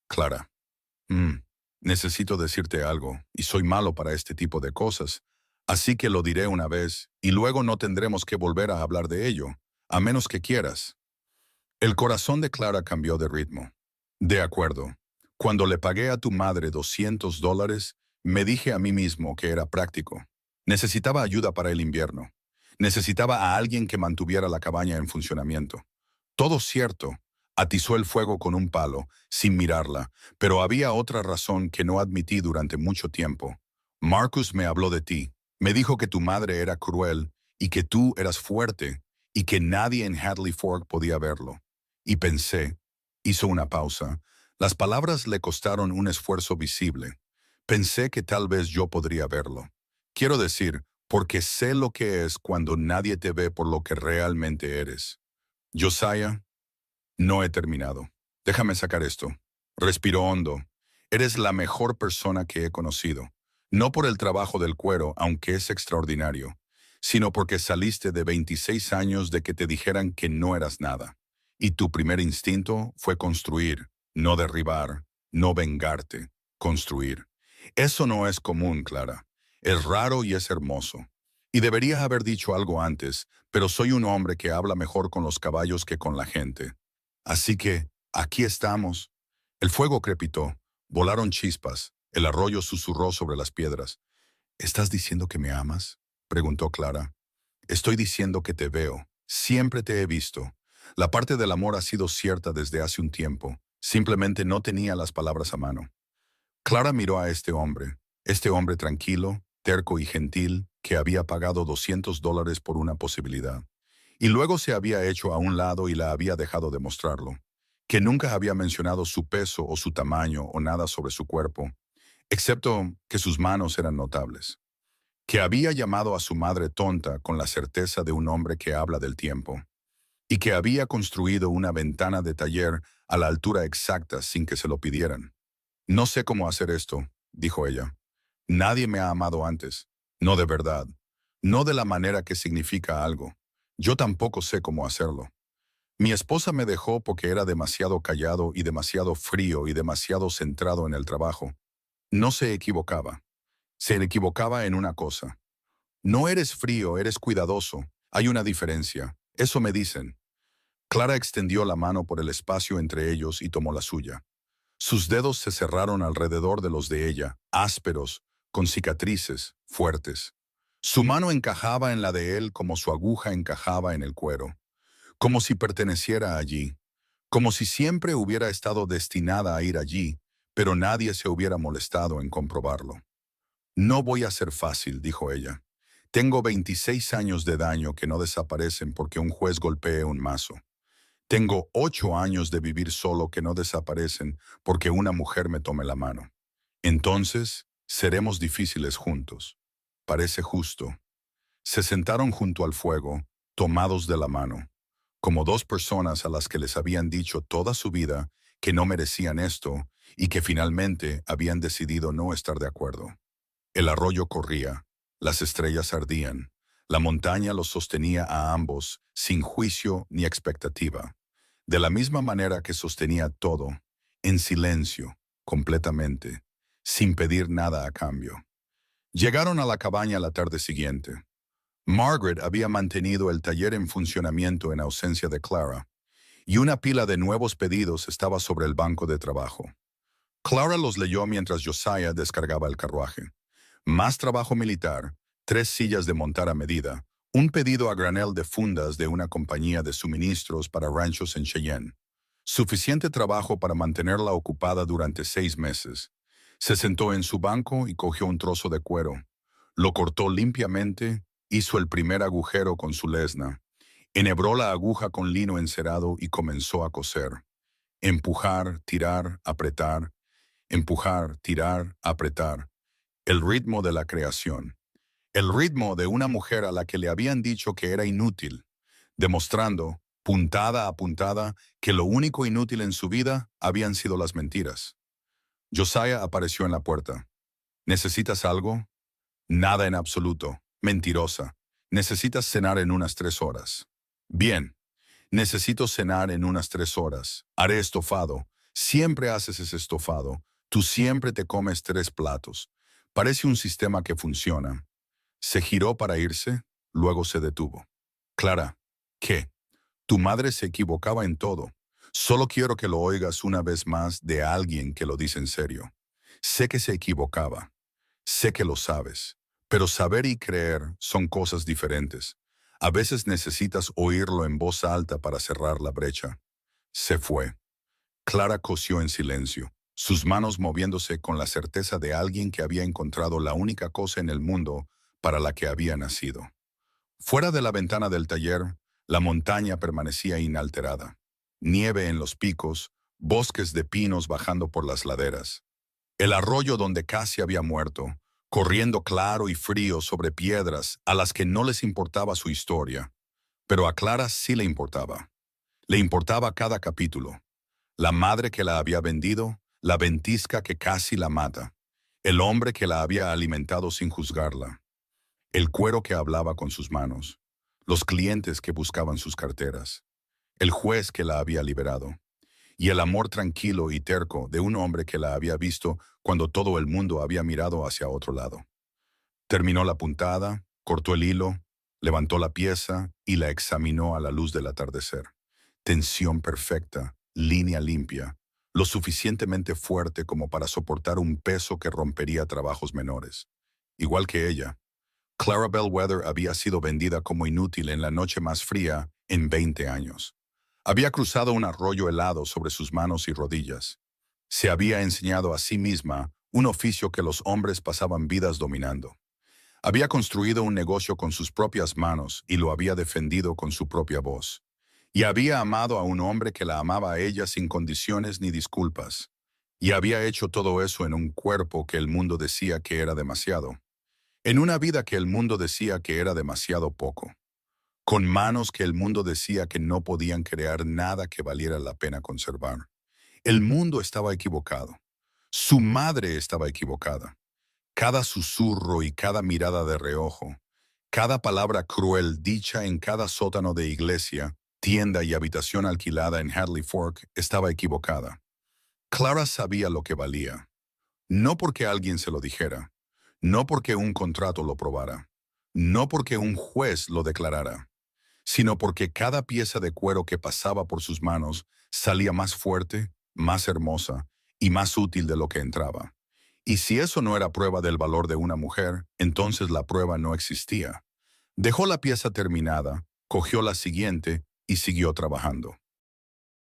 Clara, necesito decirte algo, y soy malo para este tipo de cosas, así que lo diré una vez, y luego no tendremos que volver a hablar de ello, a menos que quieras. El corazón de Clara cambió de ritmo. De acuerdo. Cuando le pagué a tu madre $200, me dije a mí mismo que era práctico. Necesitaba ayuda para el invierno. Necesitaba a alguien que mantuviera la cabaña en funcionamiento. Todo cierto. Atizó el fuego con un palo, sin mirarla, pero había otra razón que no admití durante mucho tiempo. Marcus me habló de ti. Me dijo que tu madre era cruel y que tú eras fuerte y que nadie en Hadley Fork podía verlo. Y pensé, hizo una pausa. Las palabras le costaron un esfuerzo visible. Pensé que tal vez yo podría verlo. Quiero decir, porque sé lo que es cuando nadie te ve por lo que realmente eres. Josiah, no he terminado. Déjame sacar esto. Respiró hondo. Eres la mejor persona que he conocido. No por el trabajo del cuero, aunque es extraordinario, sino porque saliste de 26 años de que te dijeran que no eras nada. Y tu primer instinto fue construir, no derribar, no vengarte, construir. Eso no es común, Clara. Es raro y es hermoso. Y deberías haber dicho algo antes, pero soy un hombre que habla mejor con los caballos que con la gente. Así que, aquí estamos. El fuego crepitó, volaron chispas, el arroyo susurró sobre las piedras. ¿Estás diciendo que me amas?, preguntó Clara. Estoy diciendo que te veo. Siempre te he visto. La parte del amor ha sido cierta desde hace un tiempo. Simplemente no tenía las palabras a mano. Clara miró a este hombre tranquilo, terco y gentil, que había pagado $200 por una posibilidad, y luego se había hecho a un lado y la había dejado de mostrarlo, que nunca había mencionado su peso o su tamaño o nada sobre su cuerpo, excepto que sus manos eran notables, que había llamado a su madre tonta con la certeza de un hombre que habla del tiempo, y que había construido una ventana de taller a la altura exacta sin que se lo pidieran. No sé cómo hacer esto, dijo ella. Nadie me ha amado antes. No de verdad. No de la manera que significa algo. Yo tampoco sé cómo hacerlo. Mi esposa me dejó porque era demasiado callado y demasiado frío y demasiado centrado en el trabajo. No se equivocaba. Se equivocaba en una cosa. No eres frío, eres cuidadoso. Hay una diferencia. Eso me dicen. Clara extendió la mano por el espacio entre ellos y tomó la suya. Sus dedos se cerraron alrededor de los de ella, ásperos, con cicatrices, fuertes. Su mano encajaba en la de él como su aguja encajaba en el cuero, como si perteneciera allí, como si siempre hubiera estado destinada a ir allí, pero nadie se hubiera molestado en comprobarlo. No voy a ser fácil, dijo ella. Tengo 26 años de daño que no desaparecen porque un juez golpee un mazo. Tengo 8 años de vivir solo que no desaparecen porque una mujer me tome la mano. Entonces, seremos difíciles juntos. Parece justo. Se sentaron junto al fuego, tomados de la mano, como dos personas a las que les habían dicho toda su vida que no merecían esto y que finalmente habían decidido no estar de acuerdo. El arroyo corría, las estrellas ardían, la montaña los sostenía a ambos sin juicio ni expectativa, de la misma manera que sostenía todo, en silencio, completamente, sin pedir nada a cambio. Llegaron a la cabaña la tarde siguiente. Margaret había mantenido el taller en funcionamiento en ausencia de Clara, y una pila de nuevos pedidos estaba sobre el banco de trabajo. Clara los leyó mientras Josiah descargaba el carruaje. Más trabajo militar, 3 sillas de montar a medida, un pedido a granel de fundas de una compañía de suministros para ranchos en Cheyenne. Suficiente trabajo para mantenerla ocupada durante 6 meses. Se sentó en su banco y cogió un trozo de cuero. Lo cortó limpiamente, hizo el primer agujero con su lesna, enhebró la aguja con lino encerado y comenzó a coser. Empujar, tirar, apretar, empujar, tirar, apretar. El ritmo de la creación. El ritmo de una mujer a la que le habían dicho que era inútil, demostrando, puntada a puntada, que lo único inútil en su vida habían sido las mentiras. Josiah apareció en la puerta. ¿Necesitas algo? Nada en absoluto. Mentirosa. Necesitas cenar en unas 3 horas. Bien. Necesito cenar en unas 3 horas. Haré estofado. Siempre haces ese estofado. Tú siempre te comes 3 platos. Parece un sistema que funciona. Se giró para irse, luego se detuvo. Clara, ¿qué? Tu madre se equivocaba en todo. Solo quiero que lo oigas una vez más de alguien que lo dice en serio. Sé que se equivocaba. Sé que lo sabes. Pero saber y creer son cosas diferentes. A veces necesitas oírlo en voz alta para cerrar la brecha. Se fue. Clara cosió en silencio, sus manos moviéndose con la certeza de alguien que había encontrado la única cosa en el mundo para la que había nacido. Fuera de la ventana del taller, la montaña permanecía inalterada. Nieve en los picos, bosques de pinos bajando por las laderas. El arroyo donde casi había muerto, corriendo claro y frío sobre piedras a las que no les importaba su historia. Pero a Clara sí le importaba. Le importaba cada capítulo. La madre que la había vendido, la ventisca que casi la mata, el hombre que la había alimentado sin juzgarla, el cuero que hablaba con sus manos, los clientes que buscaban sus carteras, el juez que la había liberado, y el amor tranquilo y terco de un hombre que la había visto cuando todo el mundo había mirado hacia otro lado. Terminó la puntada, cortó el hilo, levantó la pieza y la examinó a la luz del atardecer. Tensión perfecta, línea limpia, lo suficientemente fuerte como para soportar un peso que rompería trabajos menores. Igual que ella, Clara Bellwether había sido vendida como inútil en la noche más fría en 20 años. Había cruzado un arroyo helado sobre sus manos y rodillas. Se había enseñado a sí misma un oficio que los hombres pasaban vidas dominando. Había construido un negocio con sus propias manos y lo había defendido con su propia voz. Y había amado a un hombre que la amaba a ella sin condiciones ni disculpas. Y había hecho todo eso en un cuerpo que el mundo decía que era demasiado. En una vida que el mundo decía que era demasiado poco. Con manos que el mundo decía que no podían crear nada que valiera la pena conservar. El mundo estaba equivocado. Su madre estaba equivocada. Cada susurro y cada mirada de reojo, cada palabra cruel dicha en cada sótano de iglesia, tienda y habitación alquilada en Hadley Fork estaba equivocada. Clara sabía lo que valía. No porque alguien se lo dijera, no porque un contrato lo probara, no porque un juez lo declarara, sino porque cada pieza de cuero que pasaba por sus manos salía más fuerte, más hermosa y más útil de lo que entraba. Y si eso no era prueba del valor de una mujer, entonces la prueba no existía. Dejó la pieza terminada, cogió la siguiente y siguió trabajando.